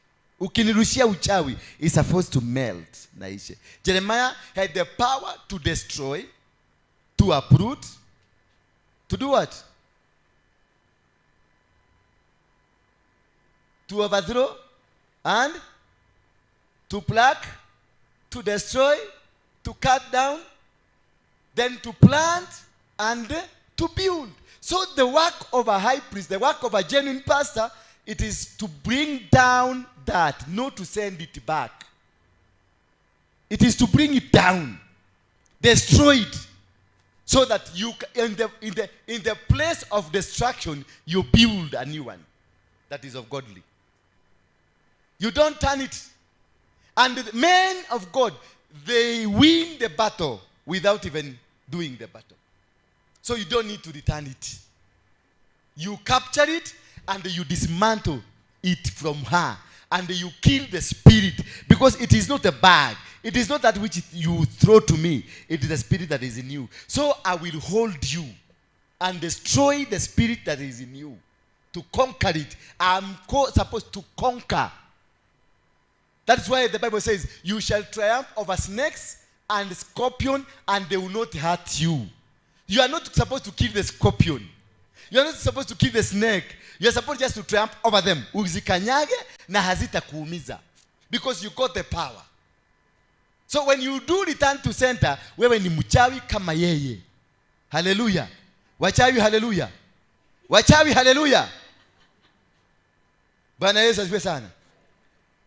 Ukinirushia uchawi is supposed to melt. Naishe. Jeremiah had the power to destroy, to uproot, to do what? To overthrow and to pluck, to destroy, to cut down, then to plant and to build. So the work of a high priest, the work of a genuine pastor, it is to bring down that, not to send it back. It is to bring it down, destroy it, so that you in the place of destruction you build a new one that is of godly. You don't turn it. And the men of God, they win the battle without even doing the battle. So you don't need to return it. You capture it and you dismantle it from her. And you kill the spirit. Because it is not a bag. It is not that which you throw to me. It is the spirit that is in you. So I will hold you and destroy the spirit that is in you. To conquer it. I'm supposed to conquer. That's why the Bible says, you shall triumph over snakes and scorpion and they will not hurt you. You are not supposed to kill the scorpion. You are not supposed to kill the snake. You are supposed just to triumph over them. Uzikanyage na hazita kuumiza. Because you got the power. So when you do return to center, wewe ni mchawi kama yeye. Hallelujah. Wachawi hallelujah. Wachawi hallelujah. Bwana Yesu asifiwe sana.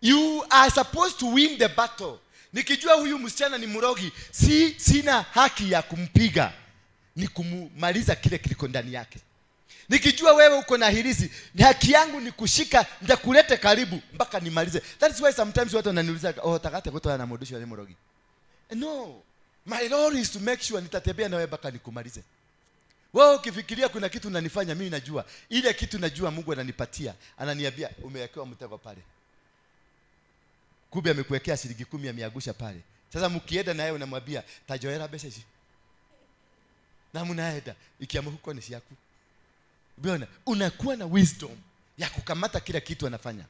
You are supposed to win the battle. Nikijua huyu msichana ni mrogi, sina haki ya kumpiga. Ni kumaliza kile kiliko ndani yake. Nikijua wewe uko na hirisi, ni haki yangu ni kushika, nitakulete karibu mpaka nimalize. That is why sometimes watu wananiuliza, takate kutoa na modosho ya mrogi. No. My role is to make sure nitatembea na wewe mpaka nikumalize. Wewe ukifikiria kuna kitu unanifanya, mimi najua. Ile kitu najua Mungu ananipatia. Ananiambia umewekewa mtego pale. Kumbe amekuwekea shilingi 10 ameagusha pale. Sasa mkienda na yeye unamwambia tajoera pesa hizi. Na mnaenda ikiamua huko ni yako. Bwana, unakuwa na wisdom ya kukamata kila kitu anafanya.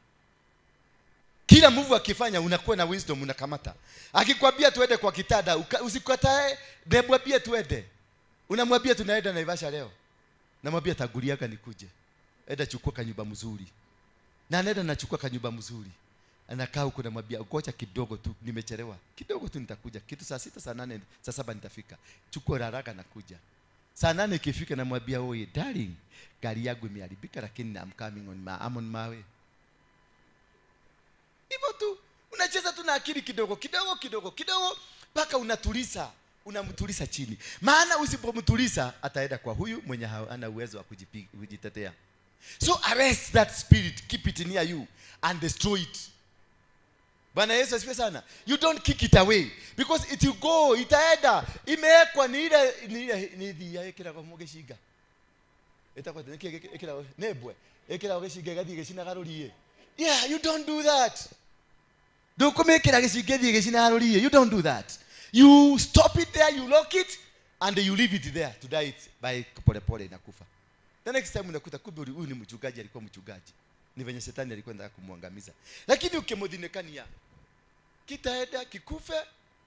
Kila move akifanya unakuwa na wisdom unakamata. Akikwambia tuende kwa kitada, usikatae, demwambie tuende. Unamwambia tunaenda Naivasha leo. Namwambia taguliaga nikuje. Enda chukua kanyumba mzuri. Na anaenda nachukua kanyumba mzuri. Anakaa huko namwambia ngoja kidogo tu, nimechelewa. Kidogo tu nitakuja. Kitu saa 6, saa 8, saa 7 nitafika. Chukua haraka nakuja. Saa 8 ikifika namwambia oye darling, gari yangu imeharibika lakini I'm coming on my way. Hivyo tu unacheza tu na akili kidogo mpaka unamtuliza chini. Maana usipomtuliza ataenda kwa huyu mwenye hana uwezo wa kujitetea. So arrest that spirit, keep it near you and destroy it. Bwana Yesu asifiwe sana. You don't kick it away because it will go, itaenda. Imewekwa ni ile ya kila kwa mugeshiga. Itakuwa kila nebwe. Kila mugeshiga gadi geshina garuriye. Yeah, you don't do that. Don't come kila geshiga gadi geshina garuriye. You don't do that. You stop it there, you lock it and you leave it there to die it by pole inakufa. The next time unakuta kumbe huyu ni mchungaji, alikuwa mchungaji. Ni venye shetani alikuwa anataka kumwangamiza. Lakini ukimodhinekania kitaenda kikufe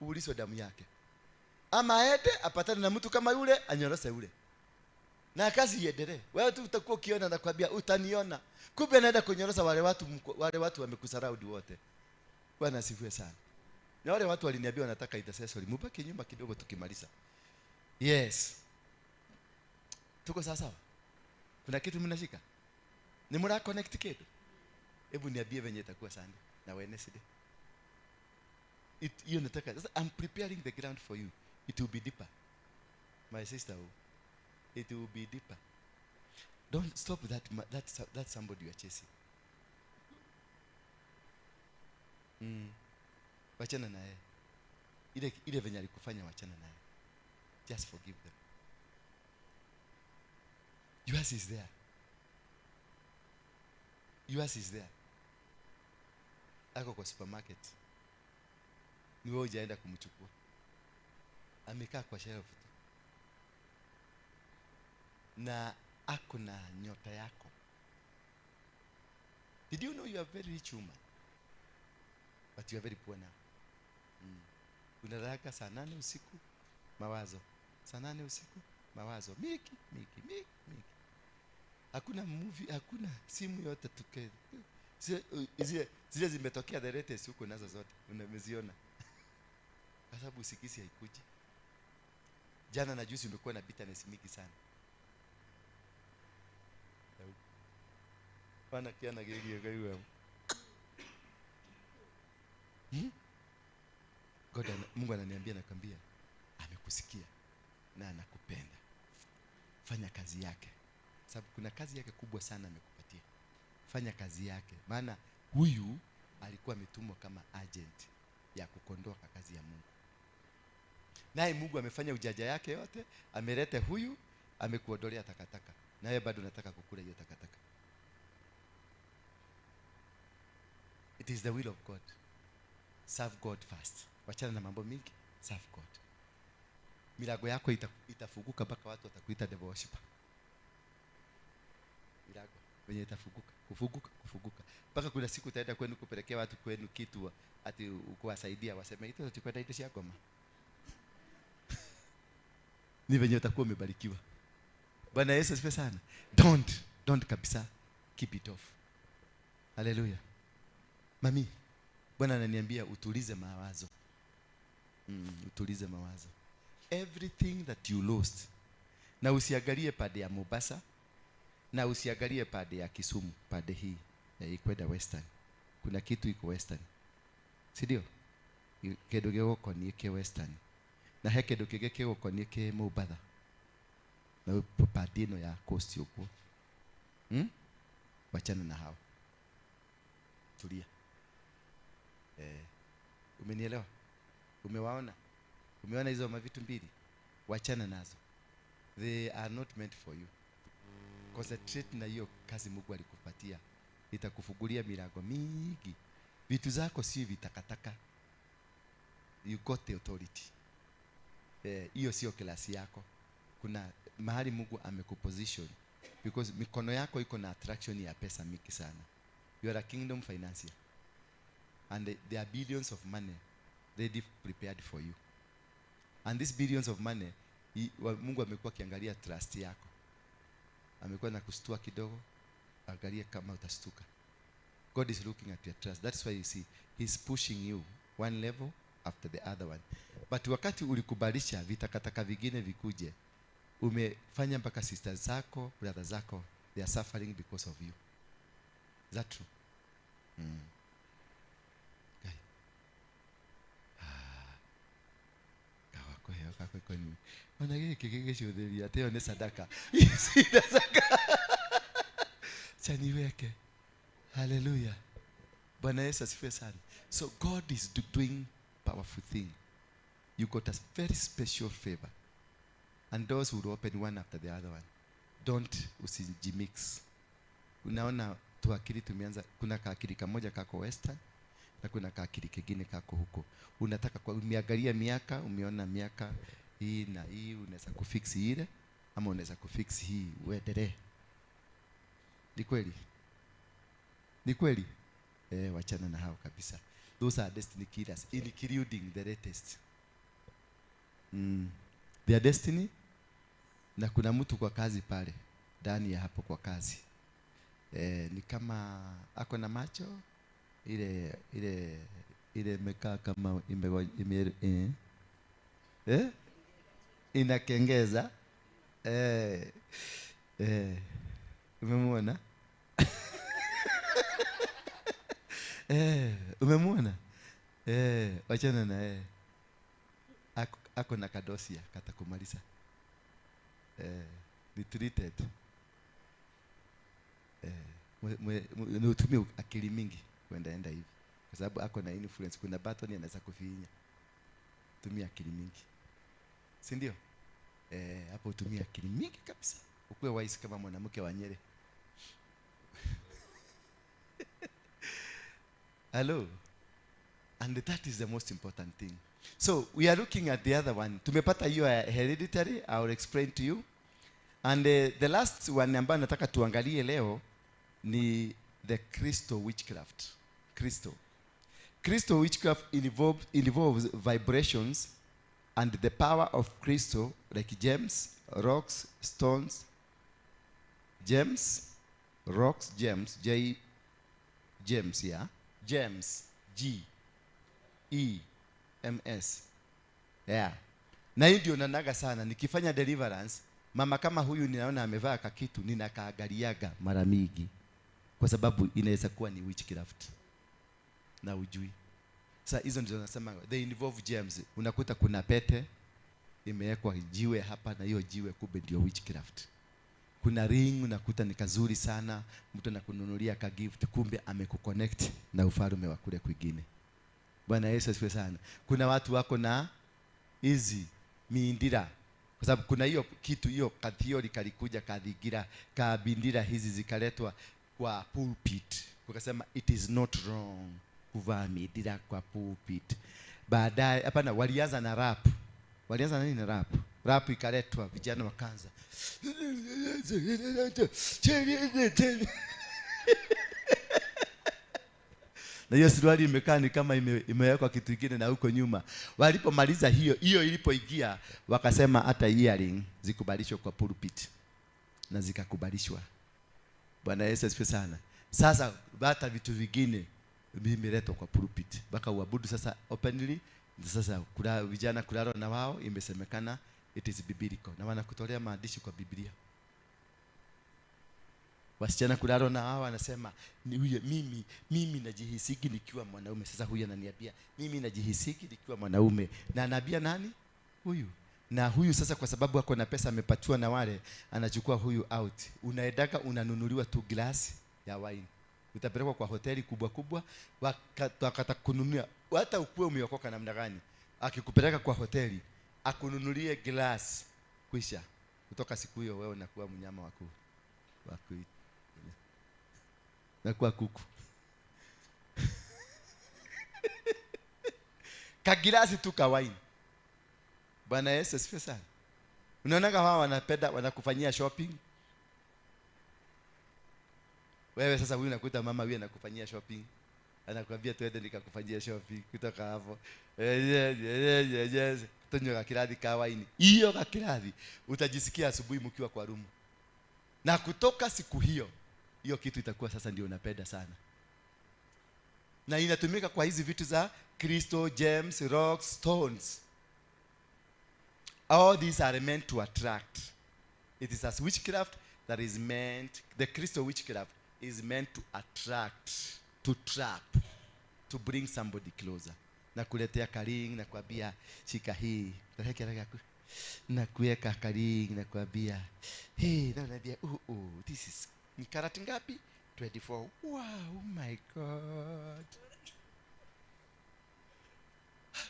uulizwe damu yake. Ama aende apatane na mtu kama yule anyorose yule. Na kazi iendelee. Wewe tu utakuwa ukiona na kwambia utaniona. Kumbe anaenda kunyorosa wale watu wamekusaraudi wote. Bwana asifiwe sana. Na wale watu waliniambia wanataka intercessory. Mbaki nyumba kidogo tukimaliza. Yes. Tuko sawa? Kuna kitu mnashika? Ni mura connect kitu. Hebu niambie venye itakuwa sana na Wednesday. You nataka, I'm preparing the ground for you. It will be deeper. My sister, it will be deeper. Don't stop that's somebody you are chasing. Wachana naye. Ile venye alikufanya wachana naye. Just forgive them. Yours is there. Yours is there. Ako kwa supermarket. Ni wewe hujaenda kumchukua. Amekaa kwa shelf tu. Na ako na nyota yako. Did you know you are very rich woman? But you are very poor now. Unalala saa 8 usiku mawazo. Saa 8 usiku mawazo. Miki. Hakuna movie, hakuna simu yote tuke. Zile zimetokea the latest huko nazo zote. Unameziona. Kwa sababu usikisi haikuji. Jana na juzi umekuwa na bitterness mingi sana. Pana kiana gege gaiwa. Mungu ananiambia nakwambia amekusikia na anakupenda. Fanya kazi yake. Sababu kuna kazi yake kubwa sana amekupatia. Fanya kazi yake. Maana huyu alikuwa ametumwa kama agent ya kukondoa kazi ya Mungu. Naye Mungu amefanya ujaja yake yote, ameleta huyu, amekuondolea takataka. Nawe bado unataka kukula hiyo takataka. It is the will of God. Serve God first. Wachana na mambo mingi, serve God. Milango yako itafunguka mpaka watu watakuita devil worshiper. Milango wenye itafunguka, kufunguka. Mpaka kuna siku utaenda kwenu kupelekea watu kwenu kitu ati ukuwasaidia waseme ito tukwenda ito sia goma. Ni venye utakuwa umebarikiwa. Bwana Yesu asifiwe sana. Don't kabisa. Keep it off. Hallelujah. Mami, Bwana ananiambia utulize mawazo. Utulize mawazo. Everything that you lost. Na usiangalie pande ya Mombasa, na usiangalie pande ya Kisumu, pande hii ikwenda Western. Kuna kitu iko Western. Si ndio? Kedoge wako ni ke Western. Na hekedo kigeke wako ni ke Mombasa. Na padino ya Coast huko. Wachana na hao. Tulia. Umenielewa? Umewaona? Umeona hizo mavitu mbili? Wachana nazo. They are not meant for you. Concentrate na hiyo kazi Mungu alikupatia. Itakufungulia milango mingi. Vitu zako si vitakataka. You got the authority. Hiyo sio klasi yako. Kuna mahali Mungu amekuposition because mikono yako iko na attraction ya pesa mingi sana. You are a kingdom financier. And there are billions of money ready prepared for you. And these billions of money, Mungu amekuwa akiangalia trust yako. Amekuwa na kustua kidogo, angalia kama utastuka. God is looking at your trust. That's why you see, he's pushing you one level after the other one. But wakati ulikubalisha vitakataka vingine vikuje, umefanya mpaka sisters zako, brothers zako, they are suffering because of you. Is that true? Kwa nini? Wana gege shodheria teo ne sadaka. Sina sadaka. Chaniweke. Hallelujah. Bwana Yesu asifiwe sana. So God is doing powerful thing. You got a very special favor. And those who will open one after the other one. Don't usijimix. Unaona tuakili tumeanza, kuna kaakili kamoja kako Western na kuna kaakili kingine kako huko. Unataka kwa umeangalia miaka, umeona miaka hii na hii, unaweza kufix ile ama unaweza kufix hii uendelee. Ni kweli? Ni kweli? Wachana na hao kabisa. Those are destiny killers, including the latest. Their destiny. Na kuna mtu kwa kazi pale ndani ya hapo kwa kazi. Ni kama ako na macho ile mekaa kama inakengeza. Umemwona? Umemwona? Wachana na ako na kadosia katakumaliza. Ni treated. Ni utumie akili mingi kuenda hivi. Kwa sababu ako na influence, kuna button anaweza kufinya. Tumia akili mingi. Si ndio? Hapo utumia akili mingi kabisa. Ukuwe wise kama mwanamke wa Nyeri. Hello. And that is the most important thing. So we are looking at the other one. Tumepata hiyo hereditary, I will explain to you. And the last one ambayo nataka tuangalie leo ni the crystal witchcraft. Crystal witchcraft involves vibrations and the power of crystal, like gems, rocks, stones, gems, rocks, gems, gems, yeah, gems, G-E-M-S, yeah. Na hii ndio nanaga sana nikifanya deliverance. Mama kama huyu ninaona amevaa kakitu, ninakaangaliaga mara mingi, kwa sababu inaweza kuwa ni witchcraft na ujui. Sasa hizo ndio nasema they involve gems. Unakuta kuna pete imewekwa jiwe hapa, na hiyo jiwe kumbe ndio witchcraft. Kuna ring unakuta ni kazuri sana, mtu anakununulia ka gift, kumbe amekuconnect na ufalme wa kule kwingine. Bwana Yesu asifiwe sana. Kuna watu wako na hizi miindira, kwa sababu kuna hiyo kitu, hiyo kathiori kalikuja kadhigira kabindira hizi zikaletwa kwa pulpit, ukasema it is not wrong kuvaa miindira kwa pulpit. Baadaye hapana, walianza na rap. Walianza na nini na rap? Rap ikaletwa, vijana wakaanza na hiyo suruali imekaa ni kama imewekwa kitu kingine na huko nyuma. Walipomaliza hiyo ilipoingia, wakasema hata earring zikubalishwe kwa pulpit, na zikakubalishwa. Bwana Yesu asifiwe sana. Sasa hata vitu vingine vimeletwa kwa pulpit, baka uabudu sasa openly. Sasa kuna vijana kulala na wao, imesemekana it is biblical, na wanakutolea maandishi kwa Biblia. Wasichana kulala na wao wanasema mimi najihisiki nikiwa mwanaume. Sasa huyu ananiambia mimi najihisiki nikiwa mwanaume, na anambia nani? Huyu. Na huyu sasa kwa sababu ako na pesa amepatiwa na wale, anachukua huyu out. Unaendaka unanunuliwa tu glass ya wine. Utapelekwa kwa hoteli kubwa kubwa, wakatakununulia hata ukuwe umeokoka namna gani. Akikupeleka kwa hoteli akununulie glass, kwisha. Kutoka siku hiyo wewe unakuwa mnyama waku nakuwa kuku. Kagilasi tu ka wine. Bwana Yesu asifiwe sana. Unaona kama wao wanapenda wanakufanyia shopping. Wewe sasa huyu unakuta mama huyu anakufanyia shopping. Anakuambia twende nikakufanyia shopping kutoka hapo. Yes. Tonyo kiradhi ka wine. Hiyo kiradhi utajisikia asubuhi mkiwa kwa room. Na kutoka siku hiyo kitu itakuwa sasa ndio unapenda sana. Na inatumika kwa hizi vitu za crystal, gems, rocks, stones. All these are meant to attract. It is as witchcraft that is meant, the crystal witchcraft is meant to attract, to trap, to bring somebody closer. Na kuletea karing, na kuambia shika hii. Na kuweka karing, na kuambia na unambia this is ni karati ngapi? 24. Wow, oh my God.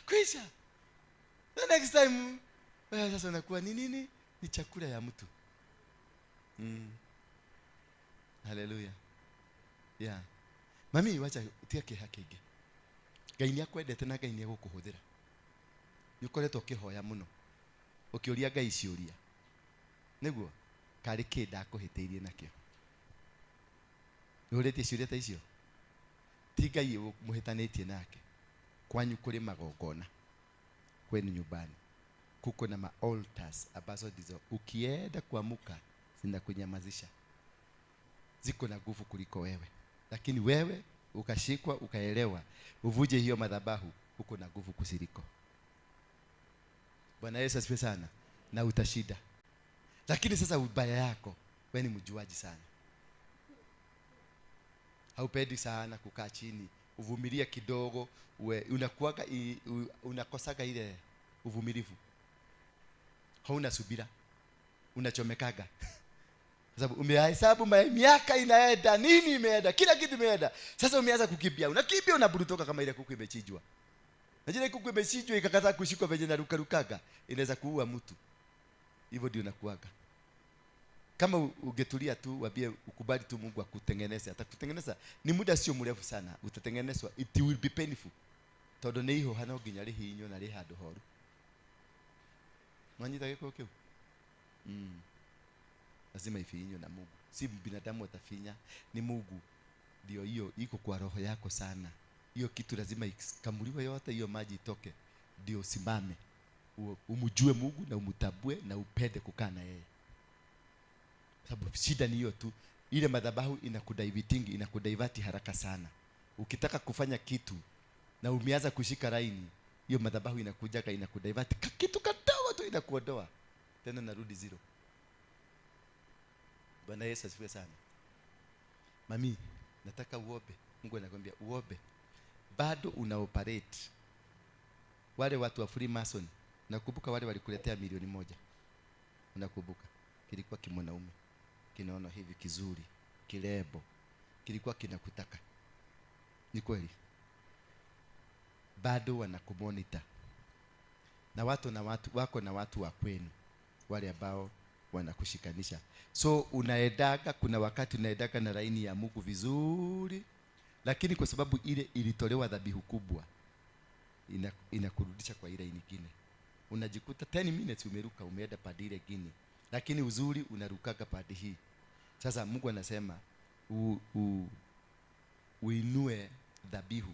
Kwisha. The next time sasa unakuwa ni nini? Ni chakula ya mtu. Hallelujah. Yeah. Mami wacha utia kihakege. Ngai akwendete na Ngai ni gukuhuthira. Nikoretwo kihoya muno. Ukiuria Ngai ciuria. Niguo kari kida kuhiteirie nakio. Nurete ciuria ta icio. Ti Ngai muhitanitie nake. Kwanyu kuri magongona. Kwenu nyumbani kuko na altars ambazo ndizo ukienda kuamuka zinakunyamazisha. Ziko na nguvu kuliko wewe. Lakini wewe ukashikwa ukaelewa uvuje hiyo madhabahu, uko na nguvu kusiliko. Bwana Yesu asifiwe sana. Na utashida. Lakini sasa ubaya yako, wewe ni mjuaji sana. Haupendi sana kukaa chini uvumilie kidogo, unakuaga unakosaga ile uvumilivu. Hauna subira, unachomekaga. Sababu umehesabu miaka inaenda, nini imeenda, kila kitu imeenda. Sasa umeanza kukimbia, unakimbia unaburutoka kama ile kuku imechinjwa. Najua kuku imechinjwa ikakataa kushikwa venye na rukaga, inaweza kuua mtu. Hivyo ndio unakuaga. Kama ungetulia tu, wabie ukubali tu Mungu akutengeneze, atakutengeneza. Ni muda sio mrefu sana utatengenezwa. It will be painful. Todo ne iho hana nginya rihi inyo na rihado horu. Manyita giko kio. Lazima ifinyo na Mungu. Si binadamu atafinya, ni Mungu. Ndio hiyo iko kwa roho yako sana. Hiyo kitu lazima ikamuliwe yote, hiyo maji itoke. Ndio simame. Umjue Mungu na umtambue na upende kukaa na yeye. Sababu shida ni hiyo tu. Ile madhabahu inakudivert haraka sana. Ukitaka kufanya kitu na umeanza kushika laini, hiyo madhabahu inakudivert kitu kadogo tu inakuondoa. Tena narudi zero. Bwana Yesu asifiwe sana. Mami, nataka uombe. Mungu anakuambia uombe. Bado unaoperate. Wale watu wa Freemason, nakumbuka wale walikuletea milioni 1. Unakumbuka? Kilikuwa kimonaume. Kinaona hivi kizuri, kilebo. Kilikuwa kinakutaka. Ni kweli? Bado wanakumonitor. Na watu wako na watu wa kwenu, wale ambao wanakushikanisha. So unaedaga, kuna wakati unaedaga na laini ya Mungu vizuri, lakini kwa sababu ile ilitolewa dhabihu kubwa, inakurudisha kwa ile nyingine. Unajikuta 10 minutes umeruka, umeenda padi ile nyingine, lakini uzuri unarukaga padi hii. Sasa Mungu anasema uinue dhabihu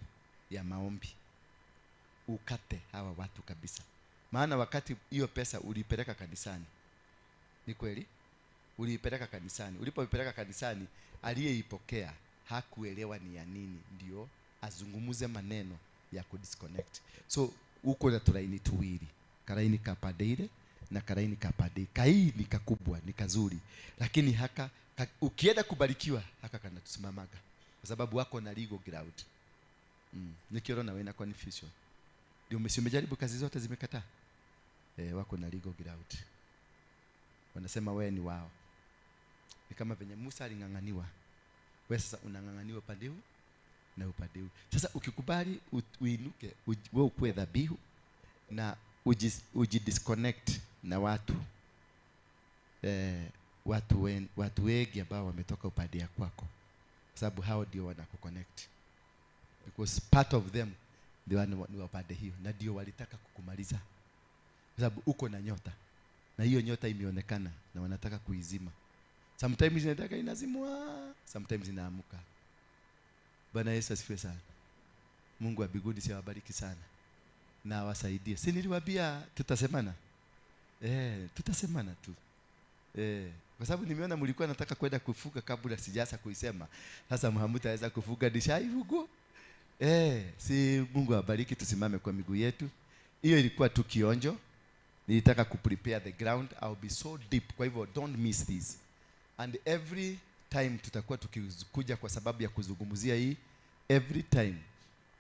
ya maombi, ukate hawa watu kabisa. Maana wakati hiyo pesa ulipeleka kanisani, ni kweli? Uliipeleka kanisani. Ulipoipeleka kanisani, aliyeipokea hakuelewa ni ya nini, ndio azungumuze maneno ya kudisconnect. So uko na tulaini tuwili, karaini kapade ile na karaini kapade. Kai ni kakubwa, ni kazuri, lakini ukienda kubarikiwa haka kana tusimamaga kwa sababu wako na legal ground. Nikiona wewe na confusion. Ndio umejaribu kazi zote zimekataa. Wako na legal ground. Wanasema wewe ni wao. Ni kama venye Musa aling'ang'aniwa. Wewe sasa unang'ang'aniwa upande huu na upande huu. Sasa ukikubali uinuke, wewe ukue dhabihu na ujidisconnect na watu. Watu wengi ambao wametoka upande ya kwako. Sababu hao ndio wanakuconnect. Because part of them ni upande hiyo, na ndio walitaka kukumaliza. Sababu uko na nyota. Na hiyo nyota imeonekana na wanataka kuizima. Sometimes inataka inazimwa, sometimes inaamuka. Bwana Yesu asifiwe sana. Mungu wa mbinguni si awabariki sana. Na awasaidie. Si niliwaambia tutasemana? Tutasemana tu. Kwa sababu nimeona mlikuwa nataka kwenda kufuga kabla sijaanza kuisema. Sasa Muhammad aweza kufuga dishaifugo. Si Mungu awabariki, tusimame kwa miguu yetu. Hiyo ilikuwa tu kionjo. Nilitaka kuprepare the ground. I'll be so deep. Kwa hivyo don't miss this. And every time tutakuwa tukikuja kwa sababu ya kuzungumzia hii, every time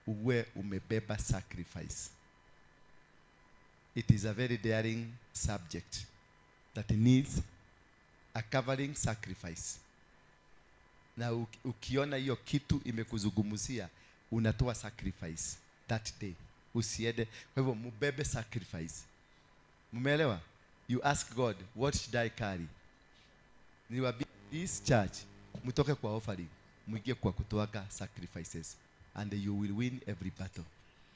uwe umebeba sacrifice. It is a very daring subject that needs a covering sacrifice. Na ukiona hiyo kitu imekuzungumzia, unatoa sacrifice that day. Usiende. Kwa hivyo mubebe sacrifice. Mumeelewa? You ask God, what should I carry? Niwaambia this church, mtoke kwa offering, mwingie kwa kutoaga sacrifices, and you will win every battle.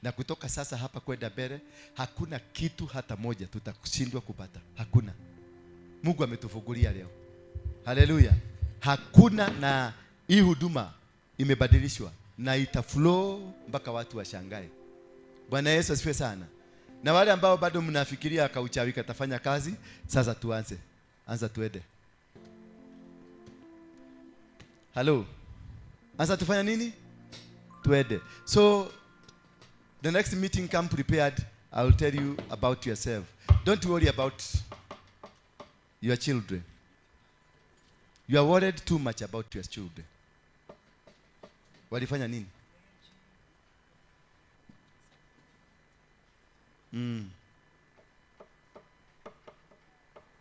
Na kutoka sasa hapa kwenda mbele, hakuna kitu hata moja tutakushindwa kupata. Hakuna. Mungu ametufungulia leo. Haleluya. Hakuna, na hii huduma imebadilishwa na itaflow mpaka watu washangae. Bwana Yesu asifiwe sana. Na wale ambao bado mnafikiria kauchawi katafanya kazi, sasa tuanze. Anza tuende. Hello. Anza tufanya nini? Tuende. So the next meeting, come prepared. I will tell you about yourself. Don't worry about your children. You are worried too much about your children. Walifanya nini?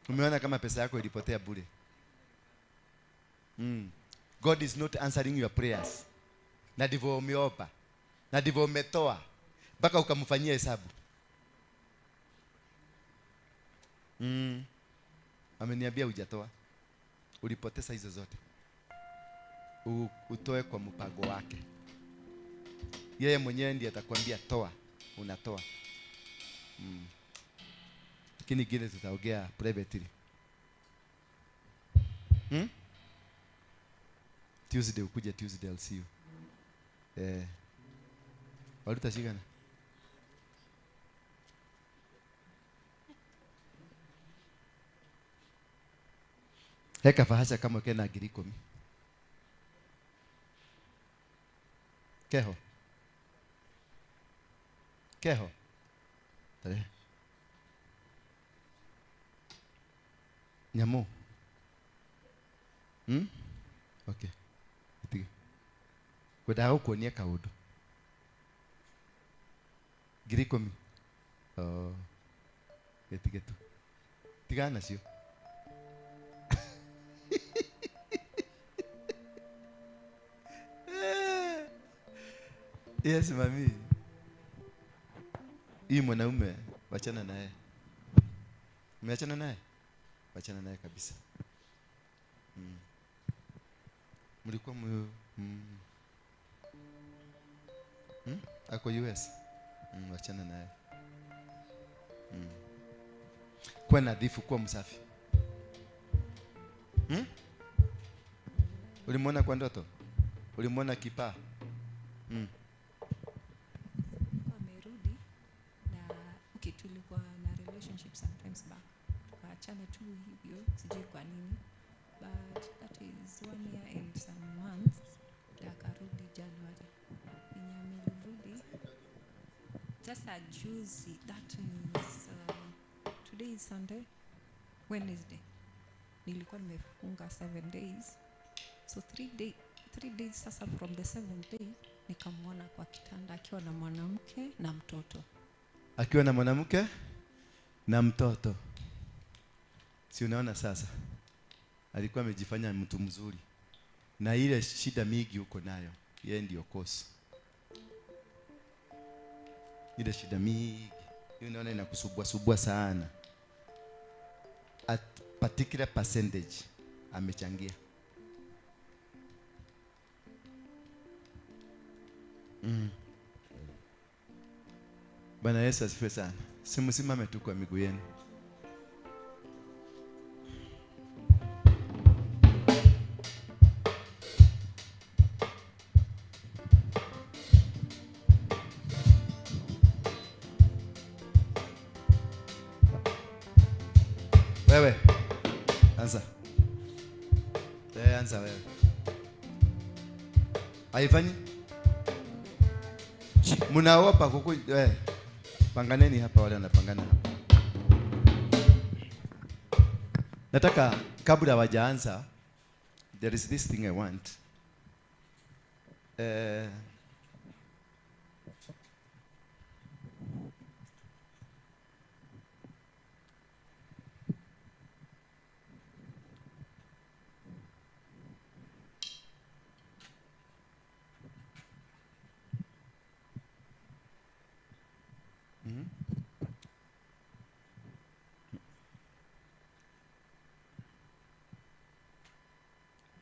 Umeona kama pesa yako ilipotea bure. God is not answering your prayers. Na ndivyo umeomba. Na ndivyo umetoa. Mpaka ukamfanyia hesabu. Ameniambia hujatoa. Ulipoteza hizo zote. Utoe kwa mpango wake. Yeye mwenyewe ndiye atakwambia toa, unatoa. Lakini gine tutaongea privately. Tuesday ukuja Tuesday, I'll see you. Walutashikana. Heka fahasha kama kena agirikomi. Keho. Keho. Tare. Nyamu. Okay. Itige. Kwenda kuonia kaundu. Girikomi. Itige tu. Tigana sio. Yes, mami. Hii mwanaume wachana naye. Umeachana naye? Wachana naye kabisa. Mlikuwa ako US. Wachana naye. Kuwa nadhifu, kuwa msafi. Ulimwona kwa ndoto? Ulimwona kipaa? Amerudi na tulikuwa na relationship sometimes back. Tukaachana tu hivyo, sijui kwa nini. But that is 1 year and some months. Akarudi January. Amerudi. Sasa juzi, that is today is Sunday, Wednesday. Nilikuwa nimefunga 7 days. So 3 days sasa from the 7th day nikamwona kwa kitanda akiwa na mwanamke na mtoto. Akiwa na mwanamke na mtoto. Si unaona sasa? Alikuwa amejifanya mtu mzuri. Na ile shida mingi uko nayo, yeye ndio kosa. Ile shida mingi, unaona inakusubua sana. At particular percentage amechangia. Bwana Yesu asifiwe sana. Simsimame tu kwa miguu yenu. Wewe anza. Anza wewe. Haifanyi? Mnaopa kuku panganeni hapa, wale wanapangana hapa. Nataka kabla hawajaanza, there is this thing I want.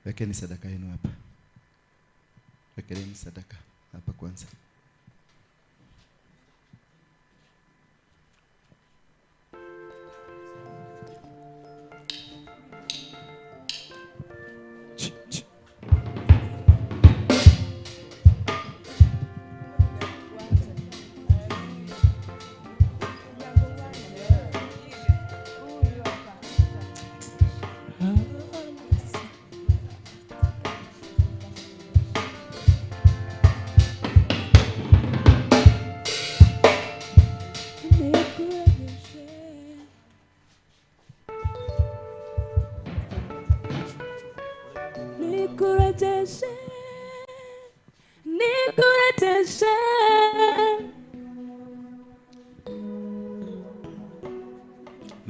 Wekeni sadaka yenu hapa. Wekeni sadaka hapa kwanza.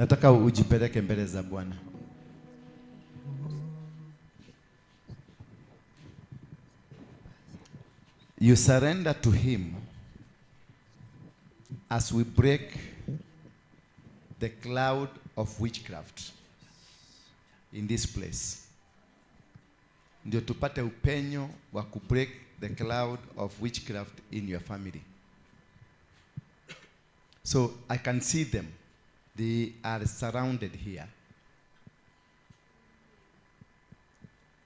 Nataka ujipeleke mbele za Bwana. You surrender to him as we break the cloud of witchcraft in this place. Ndio tupate upenyo wa kubreak the cloud of witchcraft in your family. So I can see them. They are surrounded here.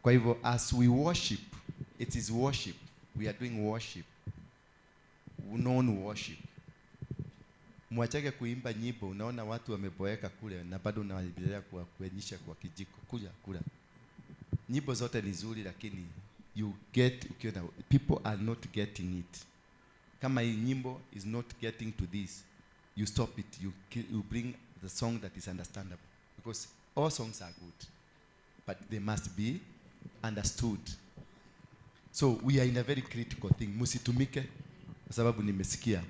Kwa hivyo, as we worship, it is worship. We are doing worship. Unaona worship. Mwachake kuimba nyimbo, unaona watu wameboeka kule na bado unaendelea kuonyesha kwa kijiko. Kula. Nyimbo zote ni nzuri, lakini you get, people are not getting it. Kama hii nyimbo is not getting to this, you stop it. You bring the song that is understandable, because all songs are good, but they must be understood. So we are in a very critical thing. Musitumike kwa sababu nimesikia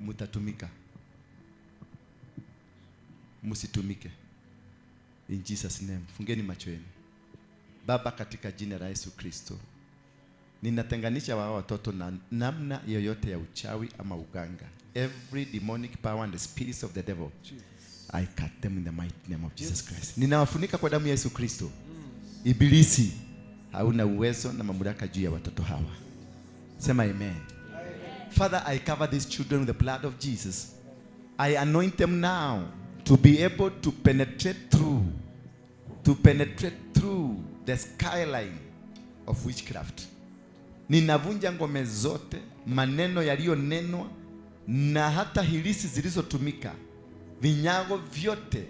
mutatumika. Musitumike in Jesus name. Fungeni macho yenu. Baba, katika jina la Yesu Kristo, ninatenganisha wao watoto na namna yoyote ya uchawi ama uganga. Every demonic power and the spirits of the devil, I cut them in the mighty name of Jesus Christ. Ninawafunika kwa damu ya Yesu Kristo. Ibilisi hauna uwezo na mamlaka juu ya watoto hawa. Sema amen. Father, I cover these children with the blood of Jesus. I anoint them now to be able to penetrate through the skyline of witchcraft. Ninavunja ngome zote, maneno yaliyonenwa na hata hilisi zilizotumika, vinyago vyote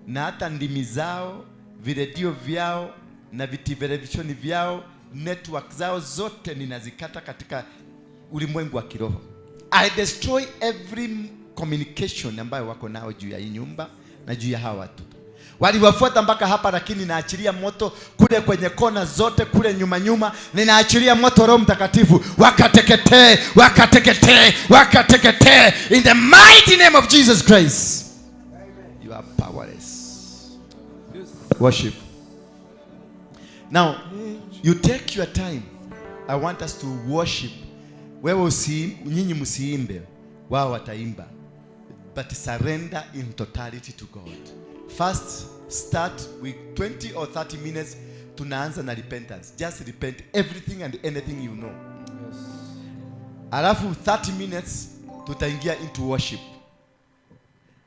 na hata ndimi zao, viredio vyao na vitelevisheni vyao, network zao zote ninazikata katika ulimwengu wa kiroho. I destroy every communication ambayo wako nao juu ya hii nyumba na juu ya hawa watu. Waliwafuata mpaka hapa, lakini naachilia moto kule kwenye kona zote kule nyuma. Ninaachilia moto Roho Mtakatifu, wakateketee in the mighty name of Jesus Christ. You are powerless. Worship. Now, you take your time. I want us to worship. Wewe nyinyi msiimbe, wao wataimba. But surrender in totality to God. First, start with 20 or 30 minutes. Tunaanza na repentance. Just repent everything and anything you know. Yes. Alafu 30 minutes tutaingia into worship.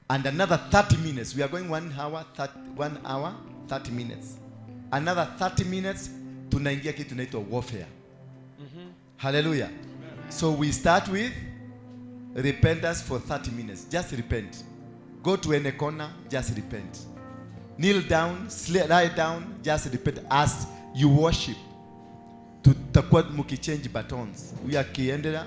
And another 30 minutes. We are going 1 hour 30 minutes. Another 30 minutes tunaingia kitu tunaitwa warfare. Hallelujah. So we start with repentance for 30 minutes. Just repent. Go to any corner, just repent. Kneel down, lie down, just repent as you worship. Tutakuwa mukichange buttons. Huyu akiendelea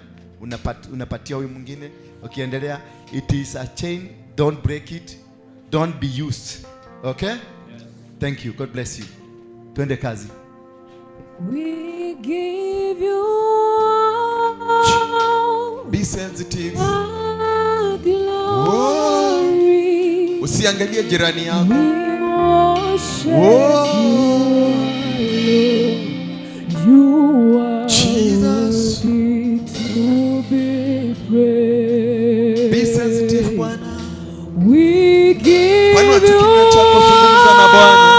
unapatia huyu mwingine. Ukiendelea, it is a chain, don't break it, don't be used. Okay? Yes. Thank you. God bless you. Twende kazi. We give you Be sensitive. glory. Usiangalie jirani yako. You are Jesus. worthy to be praised. Be sensitive, Bwana. We give Panua tu kinywa chako, you zungumza na Bwana.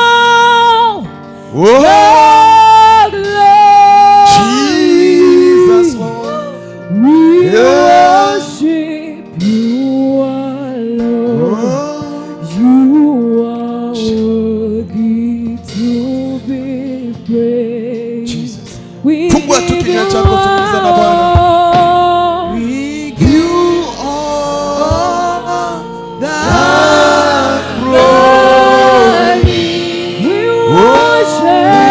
Jesus, Lord. We worship you alone. You are worthy to be praised. Jesus. We Fungua tu give kinywa you chako, zungumza na Bwana. all We give you all the glory. We worship